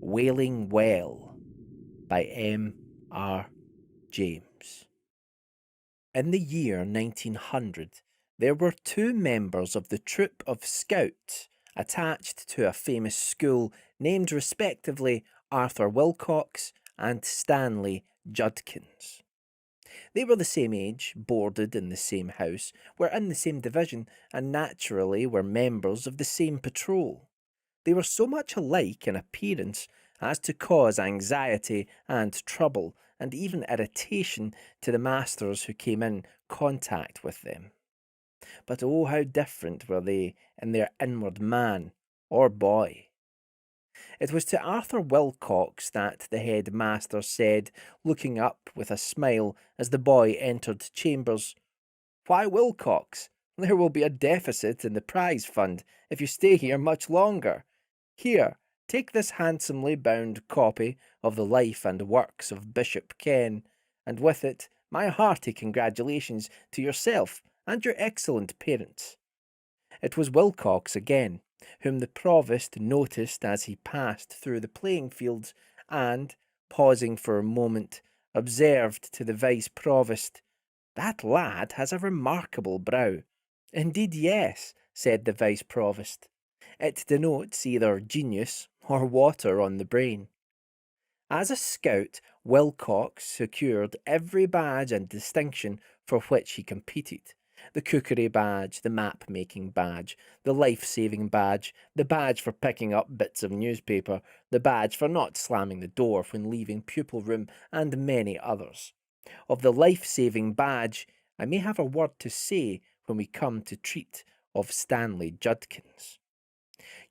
Wailing Well by M.R. James. In the year 1900, there were two members of the troop of Scouts attached to a famous school named respectively Arthur Wilcox and Stanley Judkins. They were the same age, boarded in the same house, were in the same division, and naturally were members of the same patrol. They were so much alike in appearance as to cause anxiety and trouble, and even irritation to the masters who came in contact with them. But oh, how different were they in their inward man or boy. It was to Arthur Wilcox that the head master said, looking up with a smile as the boy entered chambers, "Why, Wilcox, there will be a deficit in the prize fund if you stay here much longer. Here, take this handsomely bound copy of the life and works of Bishop Ken, and with it my hearty congratulations to yourself and your excellent parents." It was Wilcox again, whom the provost noticed as he passed through the playing fields, and, pausing for a moment, observed to the vice provost, "That lad has a remarkable brow." "Indeed, yes," said the vice provost. "It denotes either genius or water on the brain." As a scout, Wilcox secured every badge and distinction for which he competed. The cookery badge, the map-making badge, the life-saving badge, the badge for picking up bits of newspaper, the badge for not slamming the door when leaving pupil room, and many others. Of the life-saving badge, I may have a word to say when we come to treat of Stanley Judkins.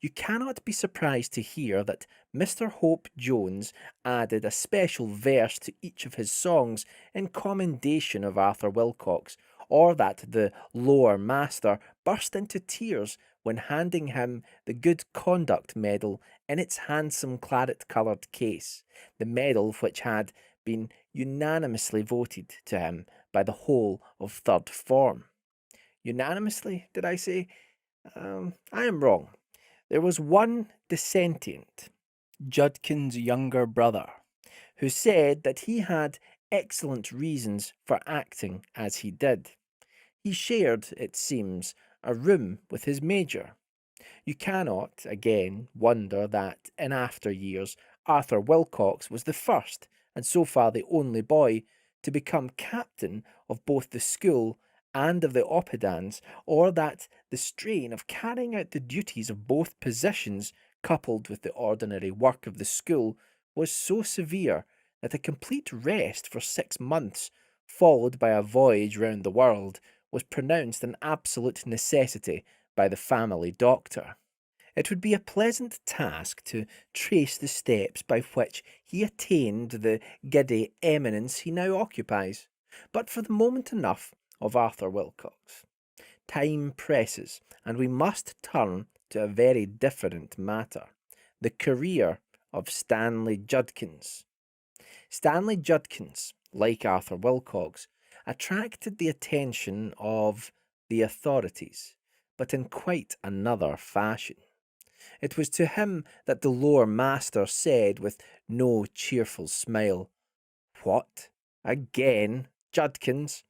You cannot be surprised to hear that Mr. Hope Jones added a special verse to each of his songs in commendation of Arthur Wilcox, or that the lower master burst into tears when handing him the Good Conduct Medal in its handsome claret-coloured case, the medal which had been unanimously voted to him by the whole of third form. Unanimously, did I say? I am wrong. There was one dissentient, Judkins' younger brother, who said that he had excellent reasons for acting as he did. He shared, it seems, a room with his major. You cannot, again, wonder that, in after years, Arthur Wilcox was the first, and so far the only boy, to become captain of both the school and of the Oppidans, or that the strain of carrying out the duties of both positions, coupled with the ordinary work of the school, was so severe that a complete rest for 6 months, followed by a voyage round the world, was pronounced an absolute necessity by the family doctor. It would be a pleasant task to trace the steps by which he attained the giddy eminence he now occupies, but for the moment enough of Arthur Wilcox. Time presses, and we must turn to a very different matter, the career of Stanley Judkins. Stanley Judkins, like Arthur Wilcox, attracted the attention of the authorities, but in quite another fashion. It was to him that the lower master said with no cheerful smile, "What? Again, Judkins?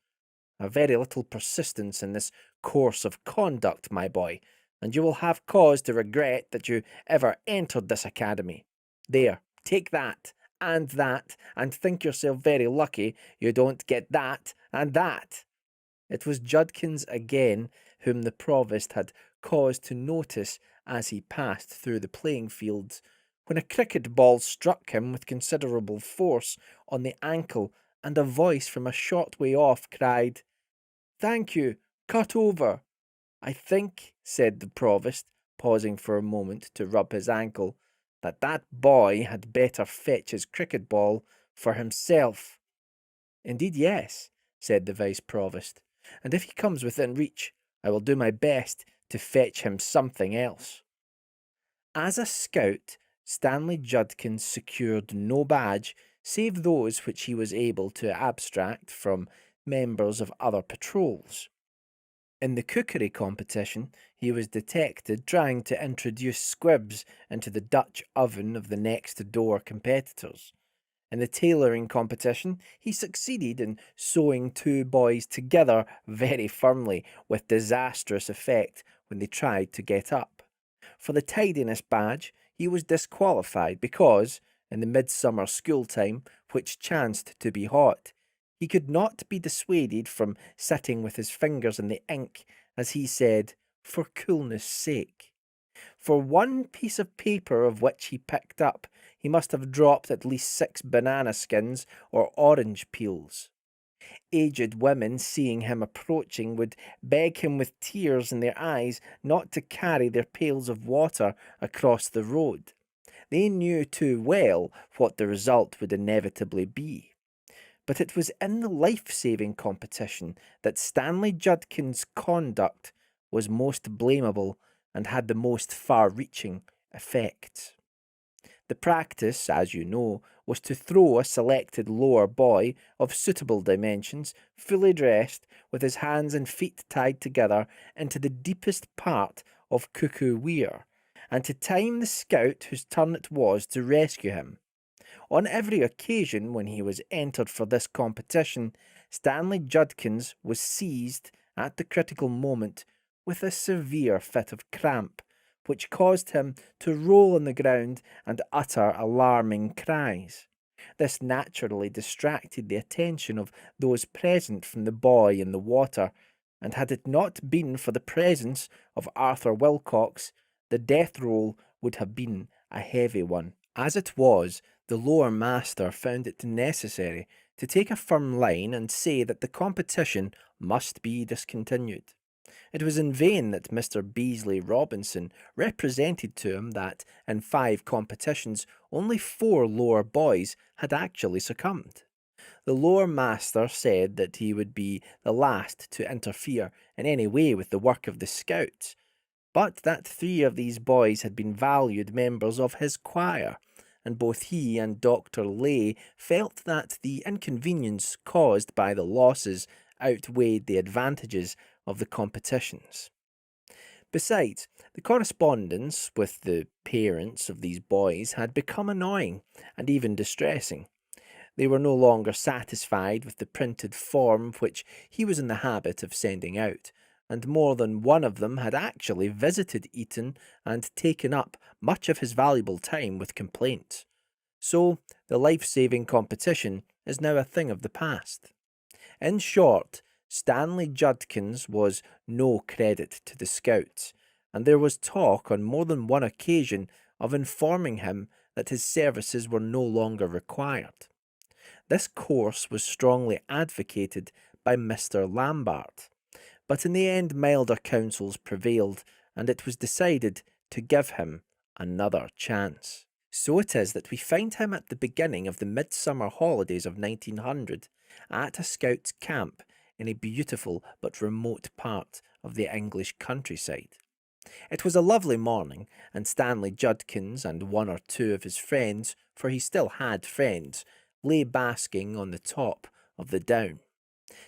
A very little persistence in this course of conduct, my boy, and you will have cause to regret that you ever entered this academy. There, take that, and think yourself very lucky you don't get that and that." It was Judkins again whom the provost had cause to notice as he passed through the playing fields, when a cricket ball struck him with considerable force on the ankle, and a voice from a short way off cried, "Thank you, cut over." "I think," said the provost, pausing for a moment to rub his ankle, "that that boy had better fetch his cricket ball for himself." "Indeed, yes," said the vice provost, "and if he comes within reach, I will do my best to fetch him something else." As a scout, Stanley Judkins secured no badge save those which he was able to abstract from members of other patrols. In the cookery competition, he was detected trying to introduce squibs into the Dutch oven of the next door competitors. In the tailoring competition, he succeeded in sewing two boys together very firmly, with disastrous effect when they tried to get up. For the tidiness badge, he was disqualified because, in the midsummer school time, which chanced to be hot, he could not be dissuaded from sitting with his fingers in the ink, as he said, for coolness' sake. For one piece of paper of which he picked up, he must have dropped at least 6 banana skins or orange peels. Aged women, seeing him approaching, would beg him with tears in their eyes not to carry their pails of water across the road. They knew too well what the result would inevitably be. But it was in the life-saving competition that Stanley Judkins' conduct was most blamable and had the most far-reaching effects. The practice, as you know, was to throw a selected lower boy of suitable dimensions, fully dressed, with his hands and feet tied together, into the deepest part of Cuckoo Weir, and to time the scout whose turn it was to rescue him. On every occasion when he was entered for this competition, Stanley Judkins was seized at the critical moment with a severe fit of cramp, which caused him to roll on the ground and utter alarming cries. This naturally distracted the attention of those present from the boy in the water, and had it not been for the presence of Arthur Wilcox, the death roll would have been a heavy one. As it was, the lower master found it necessary to take a firm line and say that the competition must be discontinued. It was in vain that Mr. Beasley Robinson represented to him that in 5 competitions only 4 lower boys had actually succumbed. The lower master said that he would be the last to interfere in any way with the work of the scouts, but that 3 of these boys had been valued members of his choir, and both he and Dr. Lay felt that the inconvenience caused by the losses outweighed the advantages of the competitions. Besides, the correspondence with the parents of these boys had become annoying and even distressing. They were no longer satisfied with the printed form which he was in the habit of sending out, and more than one of them had actually visited Eton and taken up much of his valuable time with complaints. So the life-saving competition is now a thing of the past. In short, Stanley Judkins was no credit to the Scouts, and there was talk on more than one occasion of informing him that his services were no longer required. This course was strongly advocated by Mr. Lambert, but in the end milder counsels prevailed, and it was decided to give him another chance. So it is that we find him at the beginning of the midsummer holidays of 1900 at a scout's camp in a beautiful but remote part of the English countryside. It was a lovely morning, and Stanley Judkins and one or two of his friends, for he still had friends, lay basking on the top of the down.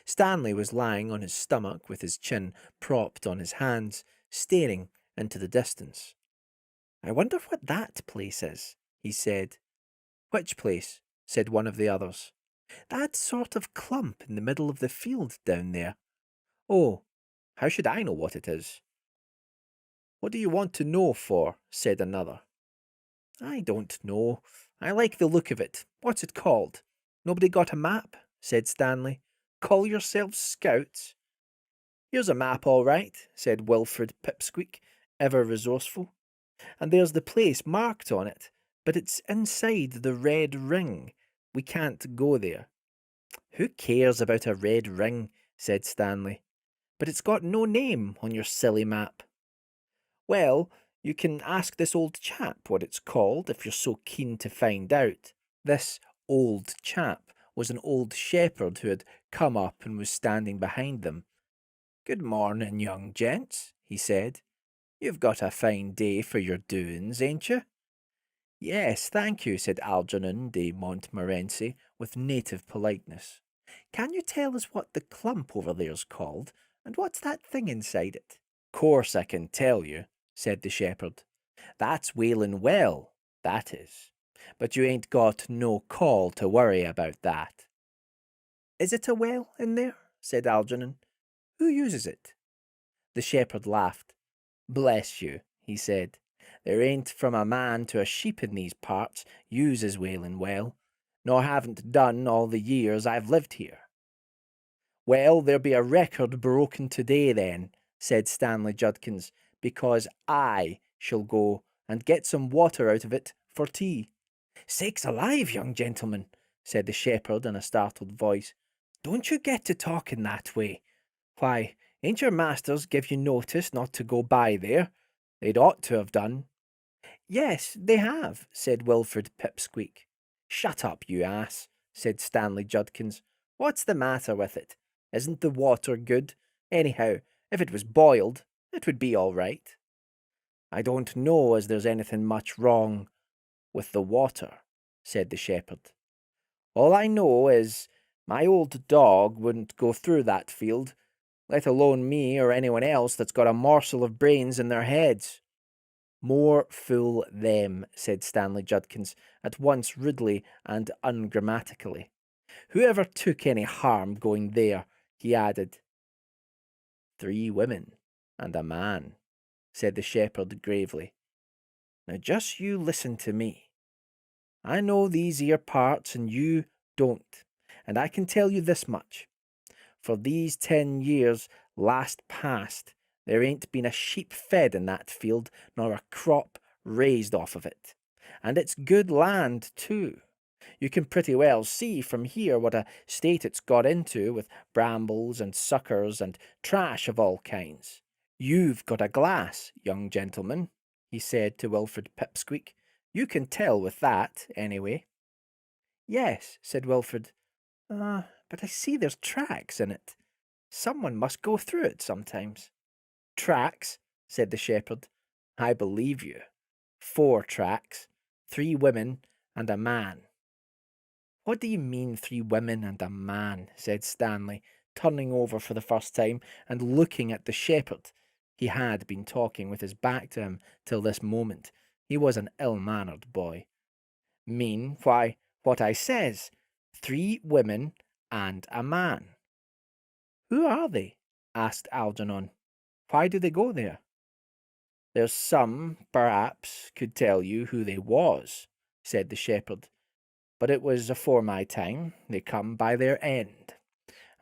Stanley was lying on his stomach with his chin propped on his hands, staring into the distance. "I wonder what that place is," he said. "Which place?" said one of the others. "That sort of clump in the middle of the field down there." "Oh, how should I know what it is?" "What do you want to know for?" said another. "I don't know. I like the look of it. What's it called?" "Nobody got a map?" said Stanley. "Call yourselves scouts?" "Here's a map, all right," said Wilfred Pipsqueak, ever resourceful. "And there's the place marked on it, but it's inside the red ring. We can't go there." "Who cares about a red ring?" said Stanley. "But it's got no name on your silly map." "Well, you can ask this old chap what it's called if you're so keen to find out." This old chap was an old shepherd who had come up and was standing behind them. "Good morning, young gents," he said. "You've got a fine day for your doings, ain't you?" "Yes, thank you," said Algernon de Montmorency with native politeness. "Can you tell us what the clump over there's called, And what's that thing inside it? Course I can tell you, said the shepherd. That's Wailing Well, that is. But you ain't got no call to worry about that. Is it a well in there? Said Algernon. Who uses it? The shepherd laughed. Bless you, he said. There ain't from a man to a sheep in these parts uses Wailing Well, nor haven't done all the years I've lived here. Well, there be a record broken today then, said Stanley Judkins, because I shall go and get some water out of it for tea. Sakes alive, young gentleman, said the shepherd in a startled voice. Don't you get to talking that way? Why, ain't your masters give you notice not to go by there? They'd ought to have done. Yes, they have, said Wilfred Pipsqueak. Shut up, you ass, said Stanley Judkins. What's the matter with it? Isn't the water good? Anyhow, if it was boiled, it would be all right. I don't know as there's anything much wrong with the water, said the shepherd. All I know is my old dog wouldn't go through that field, let alone me or anyone else that's got a morsel of brains in their heads. More fool them, said Stanley Judkins, at once rudely and ungrammatically. Whoever took any harm going there, he added. 3 women and a man, said the shepherd gravely. Now just you listen to me. I know these here parts and you don't, and I can tell you this much. For these 10 years last past, there ain't been a sheep fed in that field, nor a crop raised off of it. And it's good land, too. You can pretty well see from here what a state it's got into, with brambles and suckers and trash of all kinds. You've got a glass, young gentleman, he said to Wilfred Pipsqueak. You can tell with that, anyway. Yes, said Wilfred. But I see there's tracks in it. Someone must go through it sometimes. Tracks, said the shepherd. I believe you. 4 tracks, 3 women and a man. What do you mean 3 women and a man? Said Stanley, turning over for the first time and looking at the shepherd. He had been talking with his back to him till this moment. He was an ill-mannered boy. Mean? Why, what I says. 3 women and a man. Who are they? Asked Algernon. Why do they go there? There's some, perhaps, could tell you who they was, said the shepherd. But it was afore my time. They come by their end.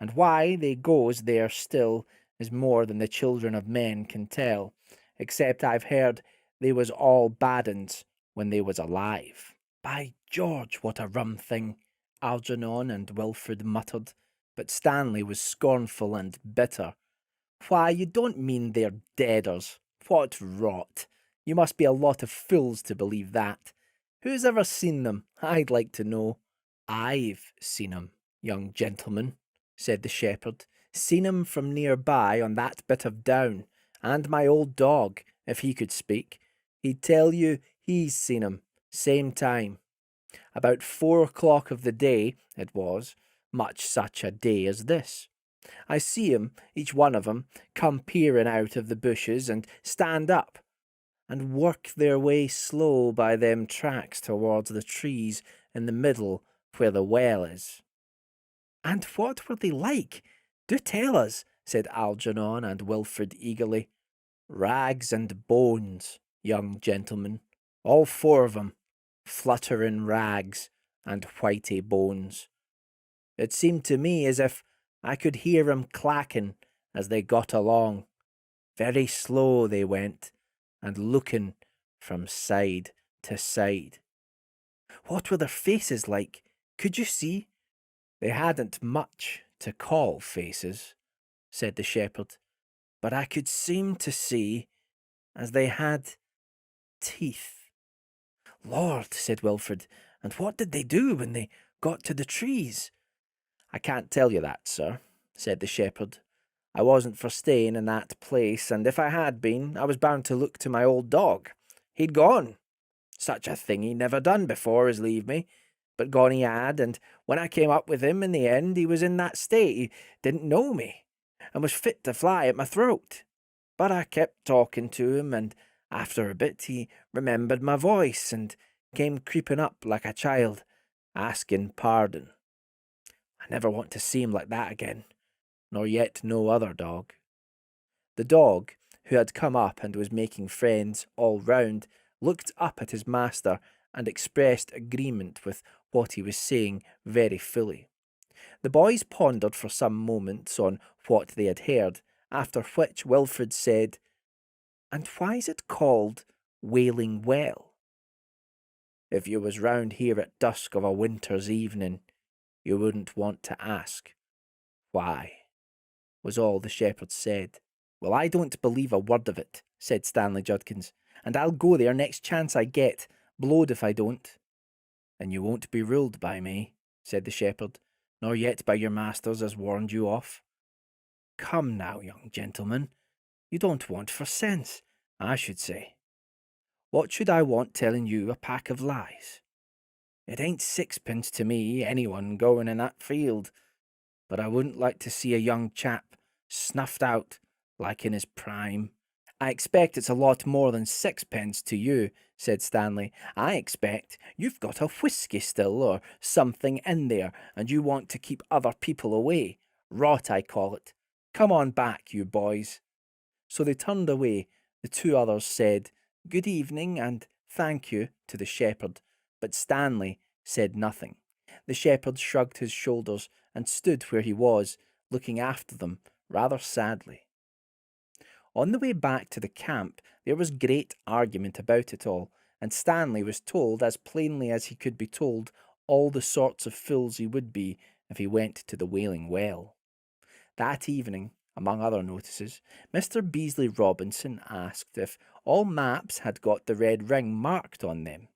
And why they goes there still is more than the children of men can tell, except I've heard they was all bad uns when they was alive. By George, what a rum thing, Algernon and Wilfred muttered, but Stanley was scornful and bitter. Why, you don't mean they're deaders. What rot! You must be a lot of fools to believe that. Who's ever seen them, I'd like to know? I've seen 'em, young gentleman, said the shepherd. Seen 'em from near by on that bit of down, and my old dog, if he could speak, he'd tell you he's seen 'em, same time. About 4 o'clock of the day, it was, much such a day as this. I see 'em, each one of 'em, come peering out of the bushes and stand up, and work their way slow by them tracks towards the trees in the middle where the well is. And what were they like? Do tell us, said Algernon and Wilfred eagerly. Rags and bones, young gentleman, all 4 of 'em, fluttering rags and whitey bones. It seemed to me as if I could hear 'em clacking as they got along. Very slow they went, and looking from side to side. What were their faces like? Could you see? They hadn't much to call faces, said the shepherd, but I could seem to see as they had teeth. Lord, said Wilfred, and what did they do when they got to the trees? I can't tell you that, sir, said the shepherd. I wasn't for staying in that place, and if I had been, I was bound to look to my old dog. He'd gone. Such a thing he never done before as leave me, but gone he had, and when I came up with him in the end, he was in that state, he didn't know me. and was fit to fly at my throat. But I kept talking to him, and after a bit he remembered my voice and came creeping up like a child, asking pardon. I never want to see him like that again, nor yet no other dog. The dog, who had come up and was making friends all round, looked up at his master and expressed agreement with what he was saying very fully. The boys pondered for some moments on what they had heard, after which Wilfred said, "And why is it called Wailing Well? If you was round here at dusk of a winter's evening, you wouldn't want to ask. Why?" was all the shepherd said. "Well, I don't believe a word of it," said Stanley Judkins, "and I'll go there next chance I get, blowed if I don't." "And you won't be ruled by me," said the shepherd, "nor yet by your masters as warned you off. Come now, young gentleman, you don't want for sense, I should say. What should I want telling you a pack of lies? It ain't sixpence to me, anyone going in that field, but I wouldn't like to see a young chap snuffed out like in his prime." "I expect it's a lot more than sixpence to you," said Stanley. "I expect you've got a whisky still or something in there, and you want to keep other people away. Rot, I call it. Come on back, you boys." So they turned away. The two others said good evening and thank you to the shepherd, but Stanley said nothing. The shepherd shrugged his shoulders and stood where he was, looking after them rather sadly. On the way back to the camp, there was great argument about it all, and Stanley was told as plainly as he could be told all the sorts of fools he would be if he went to the Wailing Well. That evening, among other notices, Mr. Beasley Robinson asked if all maps had got the red ring marked on them.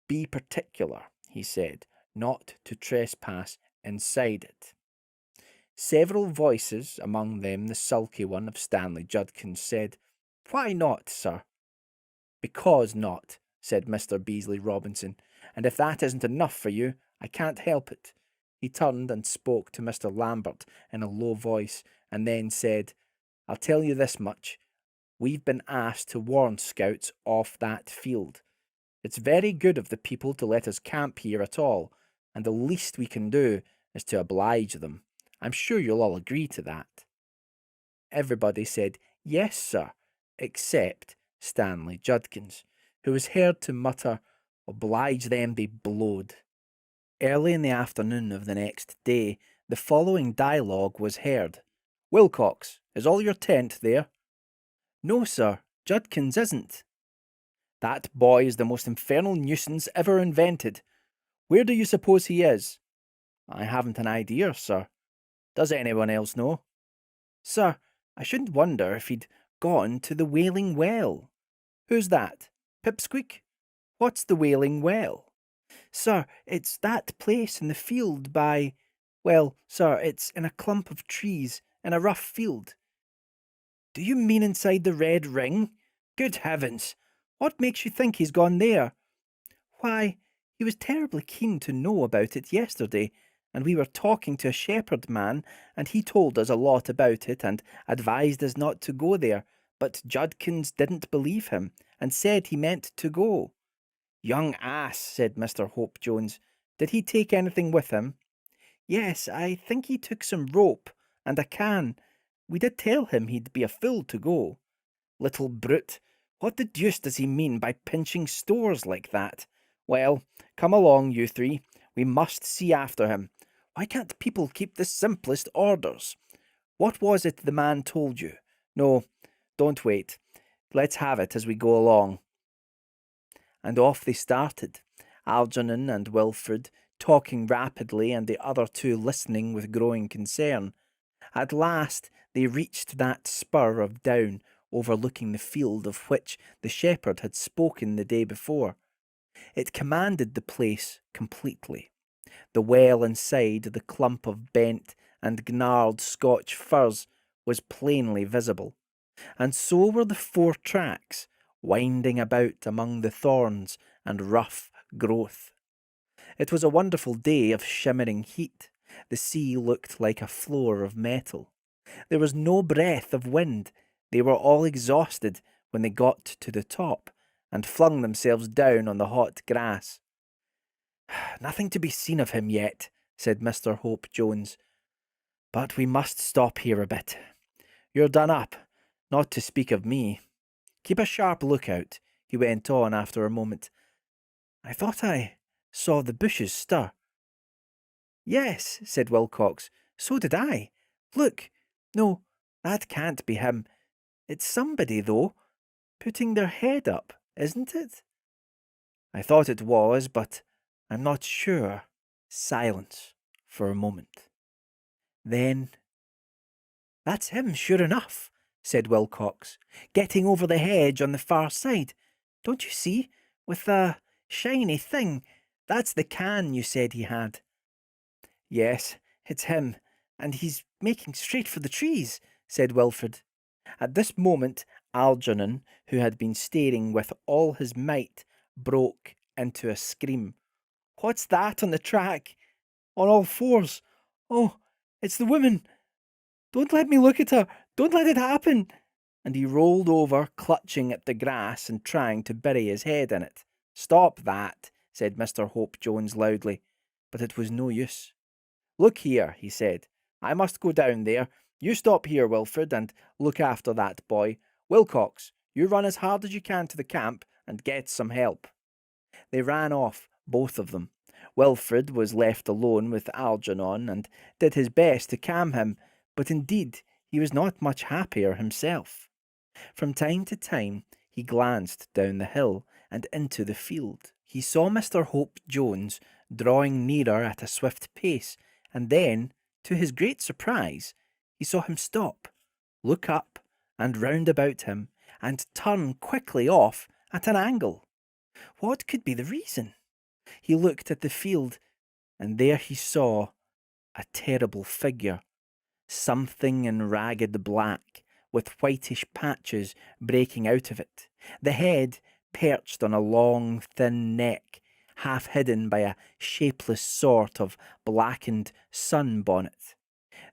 "Be particular," he said, "not to trespass inside it." Several voices, among them the sulky one of Stanley Judkins, said, "Why not, sir?" "Because not," said Mr. Beasley Robinson, "and if that isn't enough for you, I can't help it." He turned and spoke to Mr. Lambert in a low voice, and then said, "I'll tell you this much. We've been asked to warn scouts off that field. It's very good of the people to let us camp here at all, and the least we can do is to oblige them. I'm sure you'll all agree to that." Everybody said, "Yes, sir," except Stanley Judkins, who was heard to mutter, "Oblige them be blowed." Early in the afternoon of the next day, the following dialogue was heard. "Wilcox, is all your tent there?" "No, sir, Judkins isn't." "That boy is the most infernal nuisance ever invented. Where do you suppose he is?" "I haven't an idea, sir." "Does anyone else know?" "Sir, I shouldn't wonder if he'd gone to the Wailing Well." "Who's that? Pipsqueak? What's the Wailing Well?" "Sir, it's that place in the field by... Well, sir, it's in a clump of trees, in a rough field." "Do you mean inside the red ring? Good heavens! What makes you think he's gone there?" "Why, he was terribly keen to know about it yesterday, and we were talking to a shepherd man, and he told us a lot about it and advised us not to go there, but Judkins didn't believe him, and said he meant to go." "Young ass," said Mr. Hope Jones. "Did he take anything with him?" "Yes, I think he took some rope and a can. We did tell him he'd be a fool to go." "Little brute! What the deuce does he mean by pinching stores like that? Well, come along, you three. We must see after him. Why can't people keep the simplest orders? What was it the man told you? No, don't wait. Let's have it as we go along." And off they started, Algernon and Wilfred talking rapidly and the other two listening with growing concern. At last they reached that spur of down overlooking the field of which the shepherd had spoken the day before. It commanded the place completely. The well inside the clump of bent and gnarled Scotch firs was plainly visible, and so were the 4 tracks, winding about among the thorns and rough growth. It was a wonderful day of shimmering heat. The sea looked like a floor of metal. There was no breath of wind. They were all exhausted when they got to the top and flung themselves down on the hot grass. "Nothing to be seen of him yet," said Mr. Hope Jones, "but we must stop here a bit. You're done up, not to speak of me. Keep a sharp lookout," he went on after a moment. "I thought I saw the bushes stir." "Yes," said Wilcox, "so did I. Look, no, that can't be him. It's somebody, though, putting their head up, isn't it?" "I thought it was, but I'm not sure." Silence for a moment. Then, "That's him, sure enough," said Wilcox, "getting over the hedge on the far side. Don't you see, with the shiny thing? That's the can you said he had." "Yes, it's him, and he's making straight for the trees," said Wilfred. At this moment, Algernon, who had been staring with all his might, broke into a scream. "What's that on the track? On all fours? Oh, it's the woman! Don't let me look at her! Don't let it happen!" And he rolled over, clutching at the grass and trying to bury his head in it. "Stop that," said Mr. Hope Jones loudly, but it was no use. "Look here," he said, "I must go down there. You stop here, Wilfred, and look after that boy. Wilcox, you run as hard as you can to the camp and get some help." They ran off, both of them. Wilfred was left alone with Algernon and did his best to calm him, but indeed he was not much happier himself. From time to time he glanced down the hill and into the field. He saw Mr. Hope Jones drawing nearer at a swift pace, and then, to his great surprise, he saw him stop, look up and round about him, and turn quickly off at an angle. What could be the reason? He looked at the field, and there he saw a terrible figure, something in ragged black, with whitish patches breaking out of it, the head perched on a long, thin neck, half hidden by a shapeless sort of blackened sun-bonnet.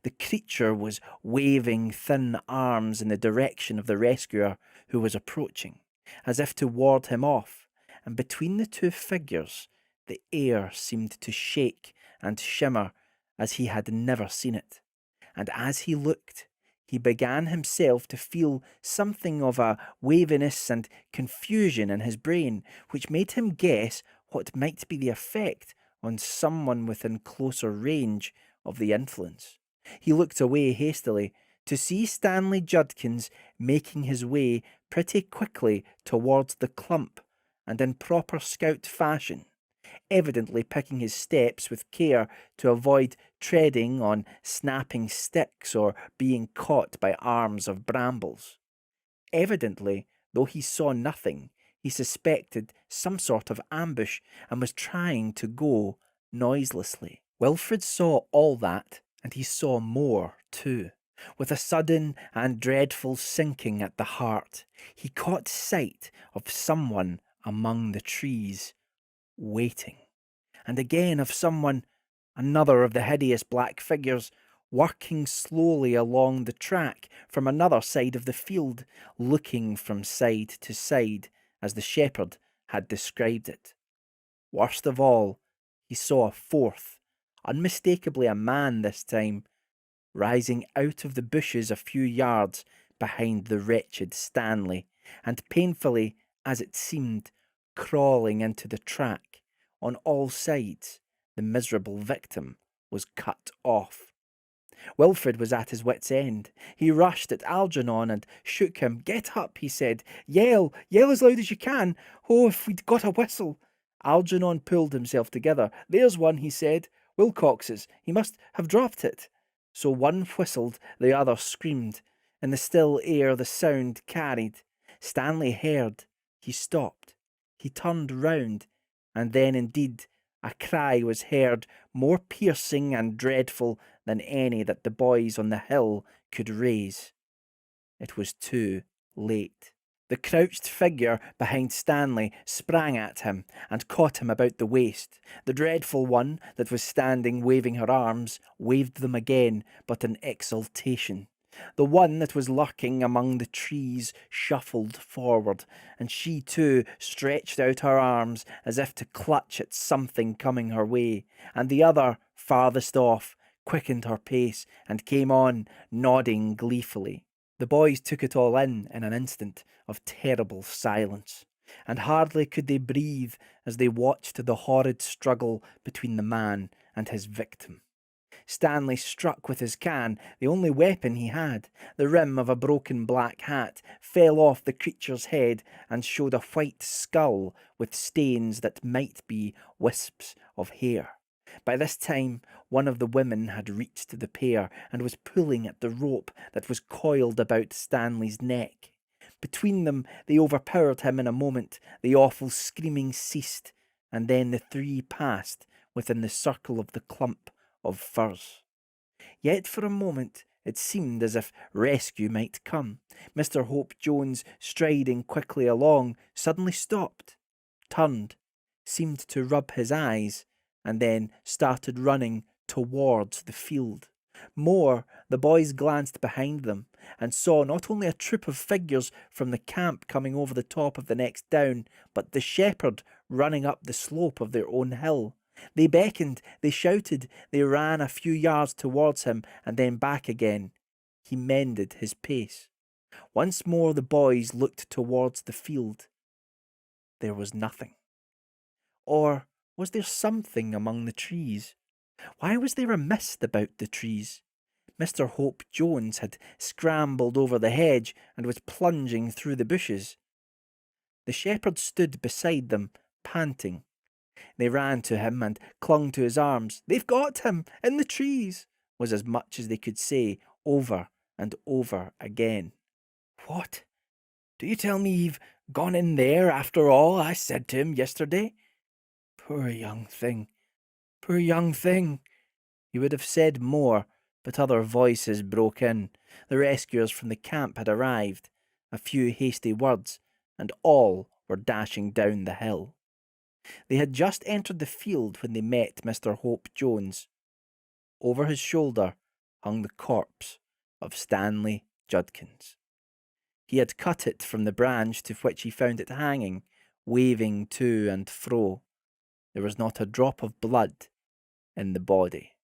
The creature was waving thin arms in the direction of the rescuer who was approaching, as if to ward him off, and between the two figures the air seemed to shake and shimmer as he had never seen it. And as he looked, he began himself to feel something of a waviness and confusion in his brain, which made him guess what might be the effect on someone within closer range of the influence. He looked away hastily to see Stanley Judkins making his way pretty quickly towards the clump, and in proper scout fashion, evidently picking his steps with care to avoid treading on snapping sticks or being caught by arms of brambles. Evidently, though he saw nothing, he suspected some sort of ambush and was trying to go noiselessly. Wilfred saw all that, and he saw more too. With a sudden and dreadful sinking at the heart, he caught sight of someone among the trees, waiting, and again of someone, another of the hideous black figures, working slowly along the track from another side of the field, looking from side to side as the shepherd had described it. Worst of all, he saw a fourth, unmistakably a man this time, rising out of the bushes a few yards behind the wretched Stanley, and painfully, as it seemed, crawling into the track. On all sides, the miserable victim was cut off. Wilfred was at his wits' end. He rushed at Algernon and shook him. "Get up," he said. "Yell! Yell as loud as you can! Oh, if we'd got a whistle!" Algernon pulled himself together. "There's one," he said. "Wilcox's. He must have dropped it." So one whistled, the other screamed. In the still air the sound carried. Stanley heard. He stopped. He turned round, and then indeed a cry was heard, more piercing and dreadful than any that the boys on the hill could raise. It was too late. The crouched figure behind Stanley sprang at him and caught him about the waist. The dreadful one that was standing waving her arms waved them again, but in exultation. The one that was lurking among the trees shuffled forward, and she too stretched out her arms as if to clutch at something coming her way, and the other, farthest off, quickened her pace and came on, nodding gleefully. The boys took it all in an instant of terrible silence, and hardly could they breathe as they watched the horrid struggle between the man and his victim. Stanley struck with his can, the only weapon he had. The rim of a broken black hat fell off the creature's head and showed a white skull with stains that might be wisps of hair. By this time, one of the women had reached the pair and was pulling at the rope that was coiled about Stanley's neck. Between them, they overpowered him in a moment. The awful screaming ceased, and then the three passed within the circle of the clump of firs. Yet for a moment it seemed as if rescue might come. Mr. Hope Jones, striding quickly along, suddenly stopped, turned, seemed to rub his eyes, and then started running towards the field. More, the boys glanced behind them and saw not only a troop of figures from the camp coming over the top of the next down, but the shepherd running up the slope of their own hill. They beckoned, they shouted, they ran a few yards towards him and then back again. He mended his pace. Once more the boys looked towards the field. There was nothing. Or was there something among the trees? Why was there a mist about the trees? Mr. Hope Jones had scrambled over the hedge and was plunging through the bushes. The shepherd stood beside them, panting. They ran to him and clung to his arms. "They've got him, in the trees," was as much as they could say over and over again. "What? Do you tell me you've gone in there after all I said to him yesterday? Poor young thing, poor young thing." He would have said more, but other voices broke in. The rescuers from the camp had arrived. A few hasty words, and all were dashing down the hill. They had just entered the field when they met Mr. Hope Jones. Over his shoulder hung the corpse of Stanley Judkins. He had cut it from the branch to which he found it hanging, waving to and fro. There was not a drop of blood in the body.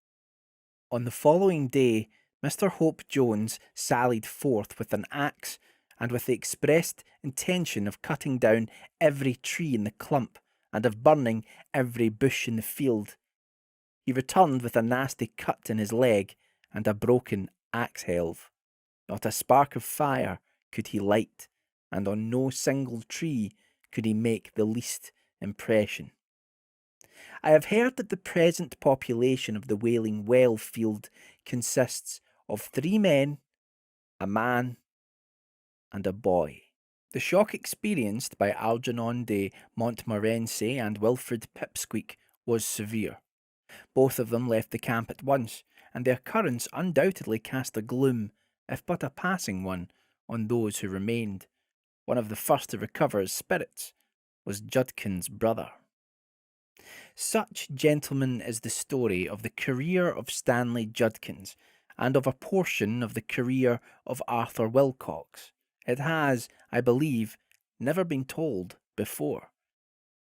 On the following day, Mr. Hope Jones sallied forth with an axe and with the expressed intention of cutting down every tree in the clump and of burning every bush in the field. He returned with a nasty cut in his leg and a broken axe helve. Not a spark of fire could he light, and on no single tree could he make the least impression. I have heard that the present population of the Wailing Well field consists of 3 men, a man, and a boy. The shock experienced by Algernon de Montmorency and Wilfred Pipsqueak was severe. Both of them left the camp at once, and the occurrence undoubtedly cast a gloom, if but a passing one, on those who remained. One of the first to recover his spirits was Judkins' brother. Such, gentlemen, is the story of the career of Stanley Judkins, and of a portion of the career of Arthur Wilcox. It has, I believe, never been told before.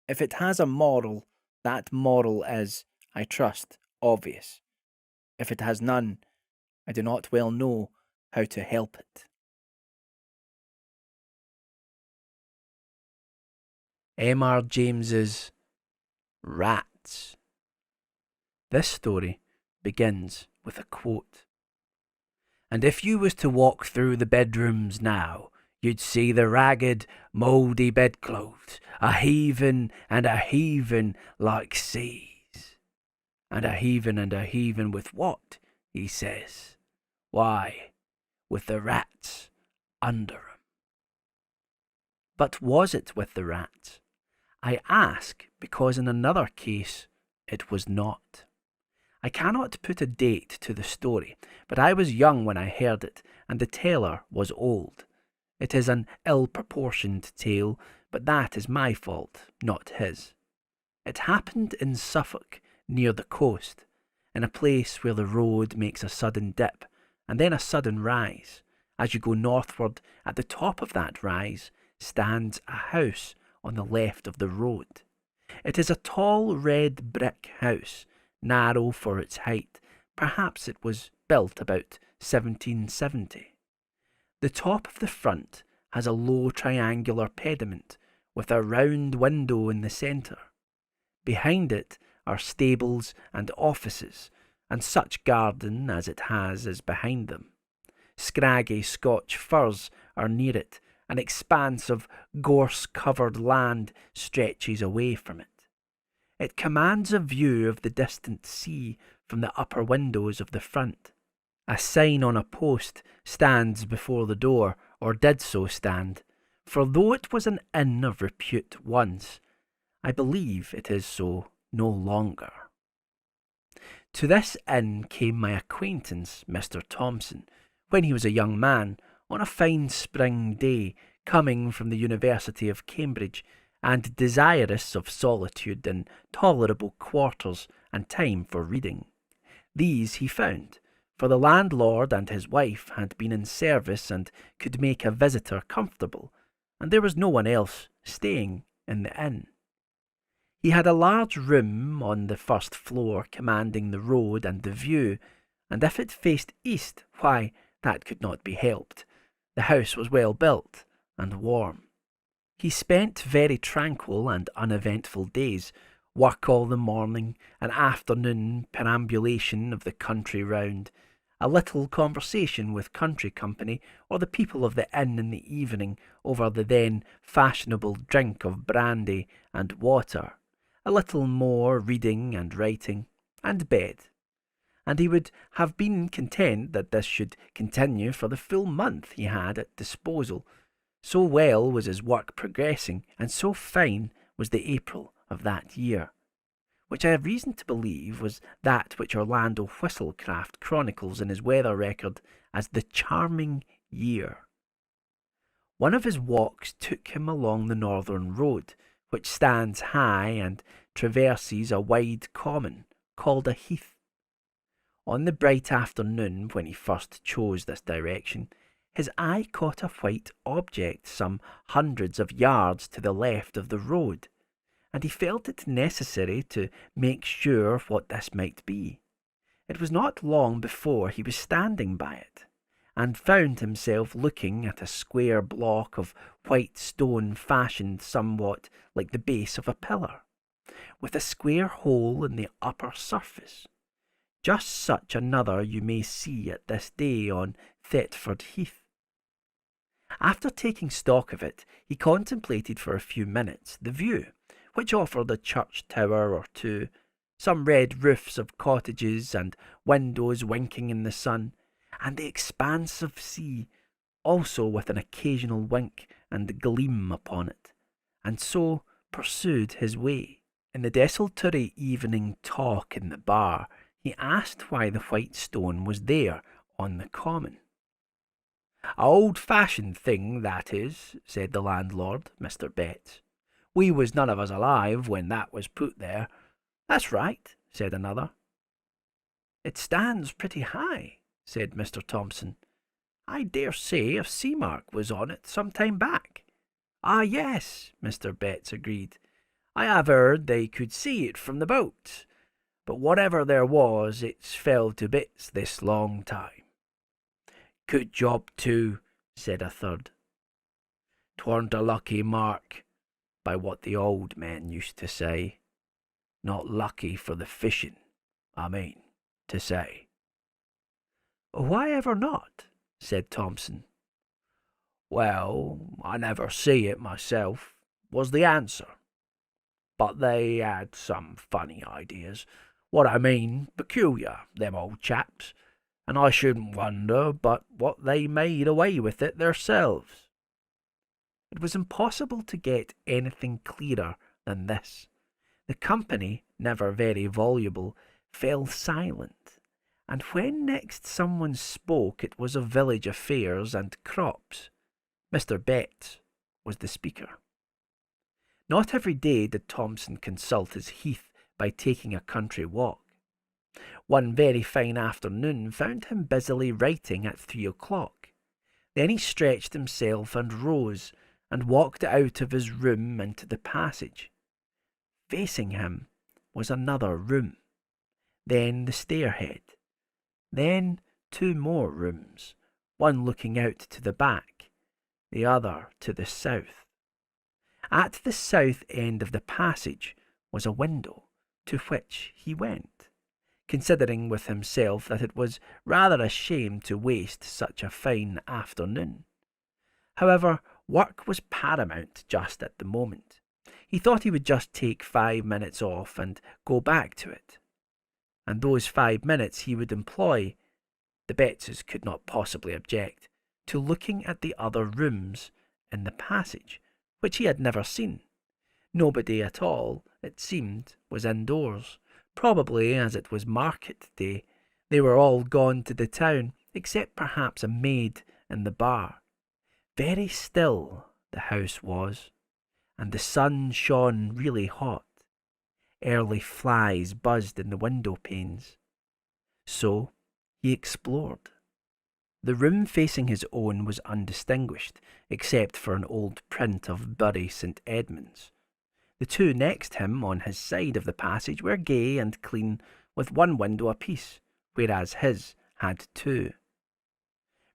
If it has a moral, that moral is, I trust, obvious. If it has none, I do not well know how to help it. M.R. James's Rats. This story begins with a quote. "And if you was to walk through the bedrooms now, you'd see the ragged, mouldy bedclothes a-heaving and a-heaving like seas. And a-heaving with what?" he says. "Why, with the rats under 'em." But was it with the rats? I ask because in another case it was not. I cannot put a date to the story, but I was young when I heard it, and the teller was old. It is an ill-proportioned tale, but that is my fault, not his. It happened in Suffolk, near the coast, in a place where the road makes a sudden dip, and then a sudden rise. As you go northward, at the top of that rise stands a house on the left of the road. It is a tall red brick house, narrow for its height. Perhaps it was built about 1770. The top of the front has a low triangular pediment with a round window in the centre. Behind it are stables and offices, and such garden as it has is behind them. Scraggy Scotch firs are near it. An expanse of gorse-covered land stretches away from it. It commands a view of the distant sea from the upper windows of the front. A sign on a post stands before the door, or did so stand, for though it was an inn of repute once, I believe it is so no longer. To this inn came my acquaintance, Mr. Thompson, when he was a young man, on a fine spring day, coming from the University of Cambridge, and desirous of solitude and tolerable quarters and time for reading. These he found, for the landlord and his wife had been in service and could make a visitor comfortable, and there was no one else staying in the inn. He had a large room on the first floor commanding the road and the view, and if it faced east, why, that could not be helped. The house was well built and warm. He spent very tranquil and uneventful days, work all the morning, an afternoon perambulation of the country round, a little conversation with country company or the people of the inn in the evening over the then fashionable drink of brandy and water, a little more reading and writing, and bed. And he would have been content that this should continue for the full month he had at disposal. So well was his work progressing, and so fine was the April of that year, which I have reason to believe was that which Orlando Whistlecraft chronicles in his weather record as the charming year. One of his walks took him along the northern road, which stands high and traverses a wide common called a heath. On the bright afternoon when he first chose this direction, his eye caught a white object some hundreds of yards to the left of the road, and he felt it necessary to make sure what this might be. It was not long before he was standing by it, and found himself looking at a square block of white stone fashioned somewhat like the base of a pillar, with a square hole in the upper surface. Just such another you may see at this day on Thetford Heath. After taking stock of it, he contemplated for a few minutes the view, which offered a church tower or two, some red roofs of cottages and windows winking in the sun, and the expanse of sea, also with an occasional wink and gleam upon it, and so pursued his way. In the desultory evening talk in the bar, he asked why the white stone was there on the common. "A old-fashioned thing, that is," said the landlord, Mr. Betts. "We was none of us alive when that was put there." "That's right," said another. "It stands pretty high," said Mr. Thompson. "I dare say a sea mark was on it some time back." "Ah, yes," Mr. Betts agreed. "I have heard they could see it from the boat. But whatever there was, it's fell to bits this long time." "Good job, too," said a third. "'Twarn't a lucky mark, by what the old men used to say. Not lucky for the fishing, I mean to say." "Why ever not?" said Thompson. "Well, I never see it myself," was the answer. "But they had some funny ideas. What I mean, peculiar, them old chaps, and I shouldn't wonder but what they made away with it theirselves." It was impossible to get anything clearer than this. The company, never very voluble, fell silent, and when next someone spoke it was of village affairs and crops. Mr. Betts was the speaker. Not every day did Thompson consult his heath by taking a country walk. One very fine afternoon found him busily writing at 3 o'clock. Then he stretched himself and rose and walked out of his room into the passage. Facing him was another room, then the stairhead, then two more rooms, one looking out to the back, the other to the south. At the south end of the passage was a window, to which he went, considering with himself that it was rather a shame to waste such a fine afternoon. However, work was paramount just at the moment. He thought he would just take 5 minutes off and go back to it. And those 5 minutes he would employ, the Bettses could not possibly object, to looking at the other rooms in the passage, which he had never seen. Nobody at all, it seemed, was indoors. Probably, as it was market day, they were all gone to the town, except perhaps a maid in the bar. Very still the house was, and the sun shone really hot. Early flies buzzed in the window panes. So he explored. The room facing his own was undistinguished, except for an old print of Bury St. Edmunds. The two next him on his side of the passage were gay and clean, with one window apiece, whereas his had two.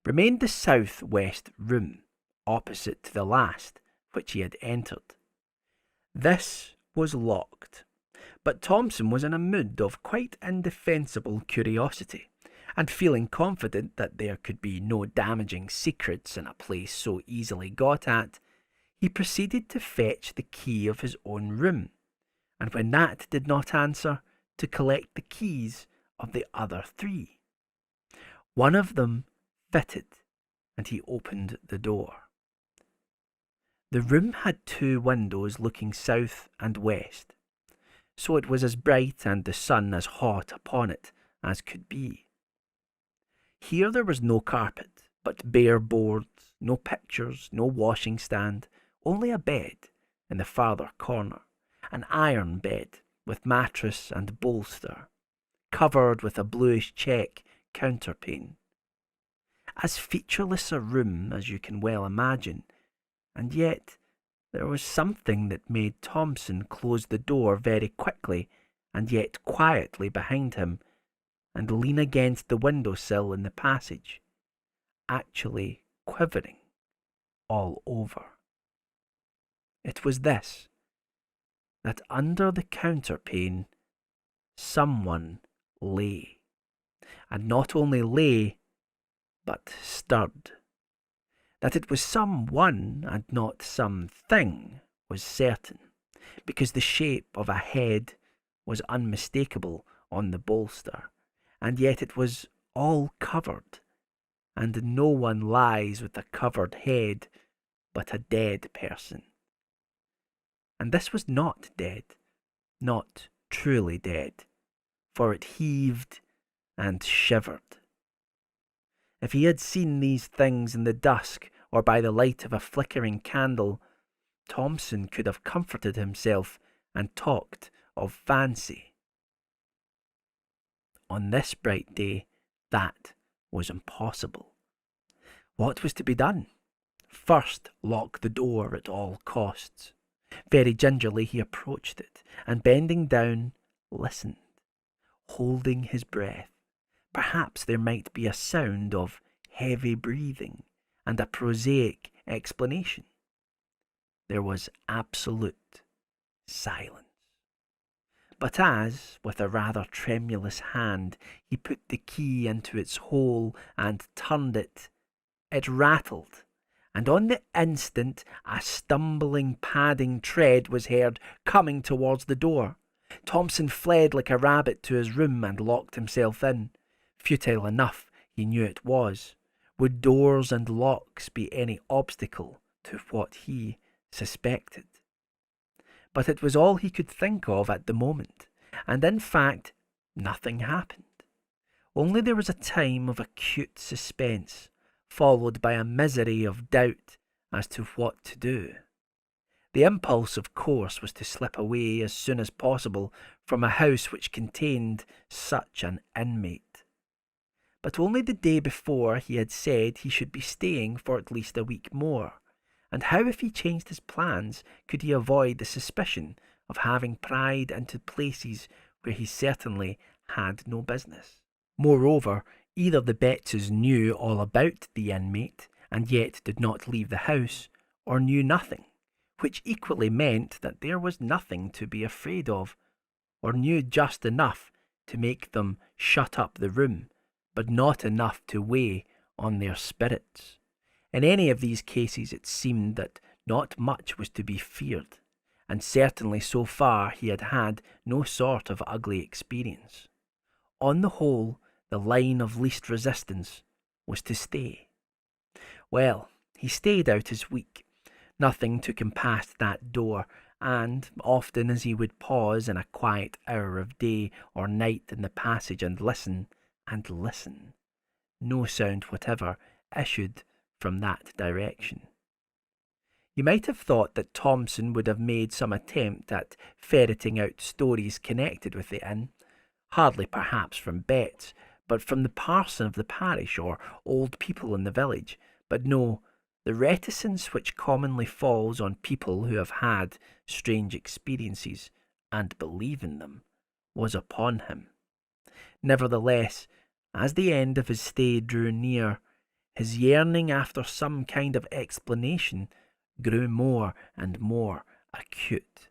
Remained the south-west room, opposite to the last, which he had entered. This was locked, but Thompson was in a mood of quite indefensible curiosity, and feeling confident that there could be no damaging secrets in a place so easily got at, he proceeded to fetch the key of his own room, and when that did not answer, to collect the keys of the other three. One of them fitted, and he opened the door. The room had two windows looking south and west, so it was as bright and the sun as hot upon it as could be. Here there was no carpet, but bare boards, no pictures, no washing stand, only a bed in the farther corner, an iron bed with mattress and bolster, covered with a bluish check counterpane. As featureless a room as you can well imagine, and yet there was something that made Thompson close the door very quickly and yet quietly behind him and lean against the window-sill in the passage, actually quivering all over. It was this, that under the counterpane someone lay, and not only lay, but stirred. That it was someone and not something was certain, because the shape of a head was unmistakable on the bolster, and yet it was all covered, and no one lies with a covered head but a dead person. And this was not dead, not truly dead, for it heaved and shivered. If he had seen these things in the dusk or by the light of a flickering candle, Thompson could have comforted himself and talked of fancy. On this bright day, that was impossible. What was to be done? First, lock the door at all costs. Very gingerly he approached it, and bending down, listened, holding his breath. Perhaps there might be a sound of heavy breathing and a prosaic explanation. There was absolute silence. But as, with a rather tremulous hand, he put the key into its hole and turned it, it rattled, and on the instant a stumbling, padding tread was heard coming towards the door. Thompson fled like a rabbit to his room and locked himself in. Futile enough, he knew it was. Would doors and locks be any obstacle to what he suspected? But it was all he could think of at the moment, and in fact, nothing happened. Only there was a time of acute suspense, followed by a misery of doubt as to what to do. The impulse, of course, was to slip away as soon as possible from a house which contained such an inmate. But only the day before he had said he should be staying for at least a week more, and how if he changed his plans could he avoid the suspicion of having pried into places where he certainly had no business? Moreover, either the Bettses knew all about the inmate and yet did not leave the house, or knew nothing, which equally meant that there was nothing to be afraid of, or knew just enough to make them shut up the room, but not enough to weigh on their spirits. In any of these cases it seemed that not much was to be feared, and certainly so far he had had no sort of ugly experience. On the whole, the line of least resistance was to stay. Well, he stayed out his week. Nothing took him past that door, and often as he would pause in a quiet hour of day or night in the passage and listen, no sound whatever issued from that direction. You might have thought that Thompson would have made some attempt at ferreting out stories connected with the inn, hardly perhaps from Betts, but from the parson of the parish or old people in the village. But no, the reticence which commonly falls on people who have had strange experiences and believe in them was upon him. Nevertheless, as the end of his stay drew near, his yearning after some kind of explanation grew more and more acute.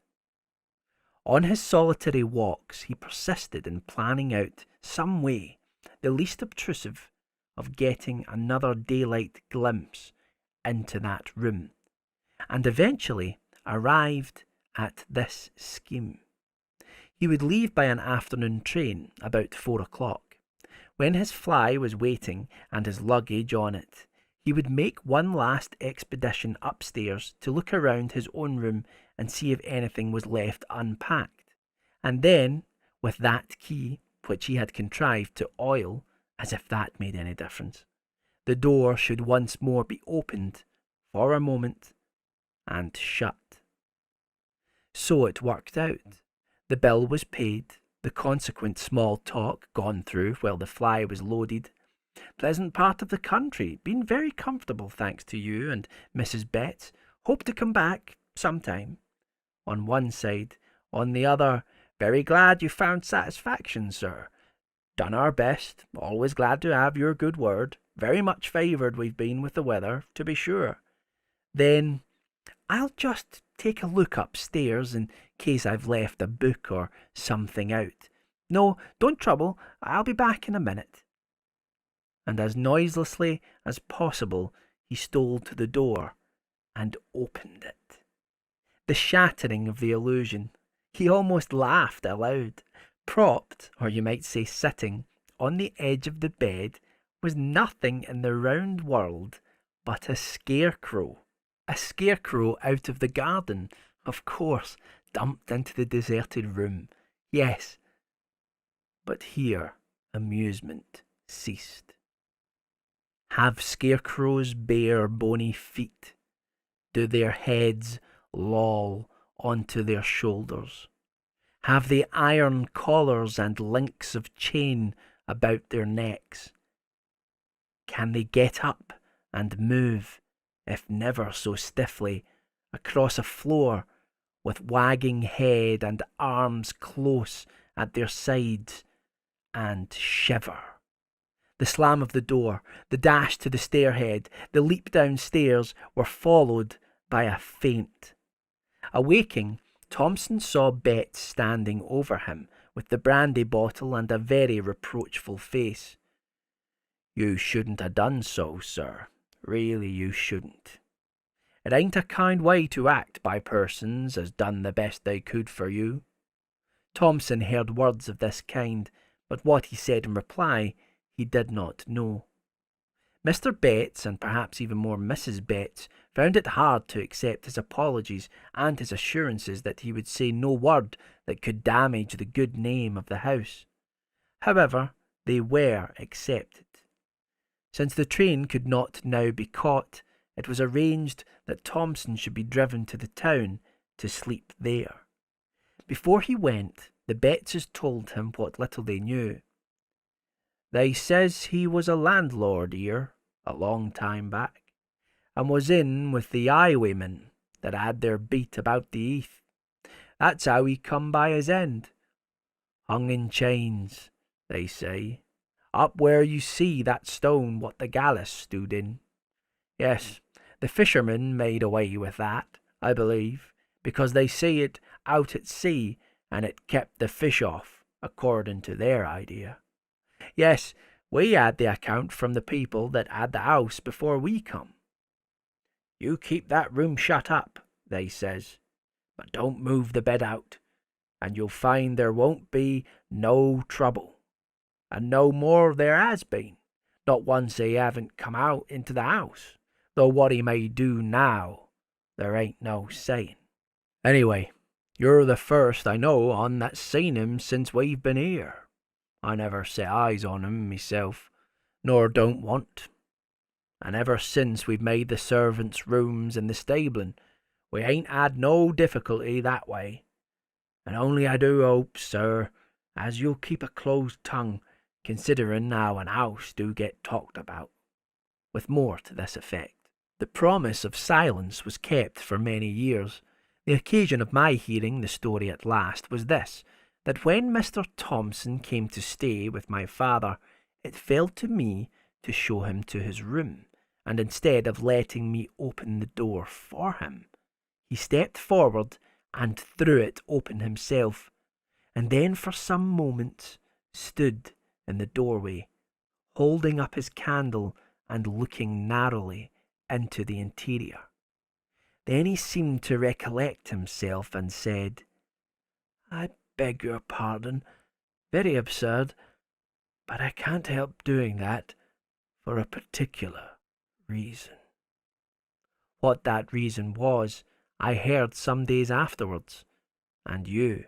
On his solitary walks he persisted in planning out some way, the least obtrusive, of getting another daylight glimpse into that room, and eventually arrived at this scheme. He would leave by an afternoon train about 4 o'clock. When his fly was waiting and his luggage on it, he would make one last expedition upstairs to look around his own room and see if anything was left unpacked, and then, with that key, which he had contrived to oil, as if that made any difference, the door should once more be opened for a moment and shut. So it worked out. The bill was paid, the consequent small talk gone through while the fly was loaded. Pleasant part of the country, been very comfortable thanks to you and Mrs. Betts. Hope to come back sometime. On one side. On the other, very glad you found satisfaction, sir. Done our best, always glad to have your good word. Very much favoured we've been with the weather, to be sure. Then, I'll just take a look upstairs in case I've left a book or something out. No, don't trouble, I'll be back in a minute. And as noiselessly as possible he stole to the door and opened it. The shattering of the illusion. He almost laughed aloud. Propped, or you might say sitting, on the edge of the bed was nothing in the round world but a scarecrow. A scarecrow out of the garden, of course, dumped into the deserted room. Yes, but here amusement ceased. Have scarecrows bare bony feet? Do their heads loll onto their shoulders? Have they iron collars and links of chain about their necks? Can they get up and move, if never so stiffly, across a floor with wagging head and arms close at their sides, and shiver? The slam of the door, the dash to the stairhead, the leap downstairs were followed by a faint. Awaking, Thompson saw Betts standing over him with the brandy bottle and a very reproachful face. You shouldn't ha' done so, sir. Really you shouldn't. It ain't a kind way to act by persons as done the best they could for you. Thompson heard words of this kind, but what he said in reply he did not know. Mr. Betts, and perhaps even more Mrs. Betts, found it hard to accept his apologies and his assurances that he would say no word that could damage the good name of the house. However, they were accepted. Since the train could not now be caught, it was arranged that Thompson should be driven to the town to sleep there. Before he went, the Bettses told him what little they knew. They says he was a landlord here, a long time back, and was in with the highwaymen that had their beat about the heath. That's how he come by his end. Hung in chains, they say, up where you see that stone what the gallows stood in. Yes, the fishermen made away with that, I believe, because they see it out at sea and it kept the fish off, according to their idea. Yes, we had the account from the people that had the house before we come. You keep that room shut up, they says, but don't move the bed out, and you'll find there won't be no trouble. And no more there has been, not once he haven't come out into the house, though what he may do now, there ain't no saying. Anyway, you're the first I know on that's seen him since we've been here. I never set eyes on him myself, nor don't want. And ever since we've made the servants' rooms in the stabling, we ain't had no difficulty that way. And only I do hope, sir, as you'll keep a closed tongue, considering how an house do get talked about, with more to this effect. The promise of silence was kept for many years. The occasion of my hearing the story at last was this, that when Mr. Thompson came to stay with my father, it fell to me to show him to his room, and instead of letting me open the door for him, he stepped forward and threw it open himself, and then for some moments stood in the doorway, holding up his candle and looking narrowly into the interior. Then he seemed to recollect himself and said, I beg your pardon, very absurd, but I can't help doing that for a particular reason. What that reason was, I heard some days afterwards, and you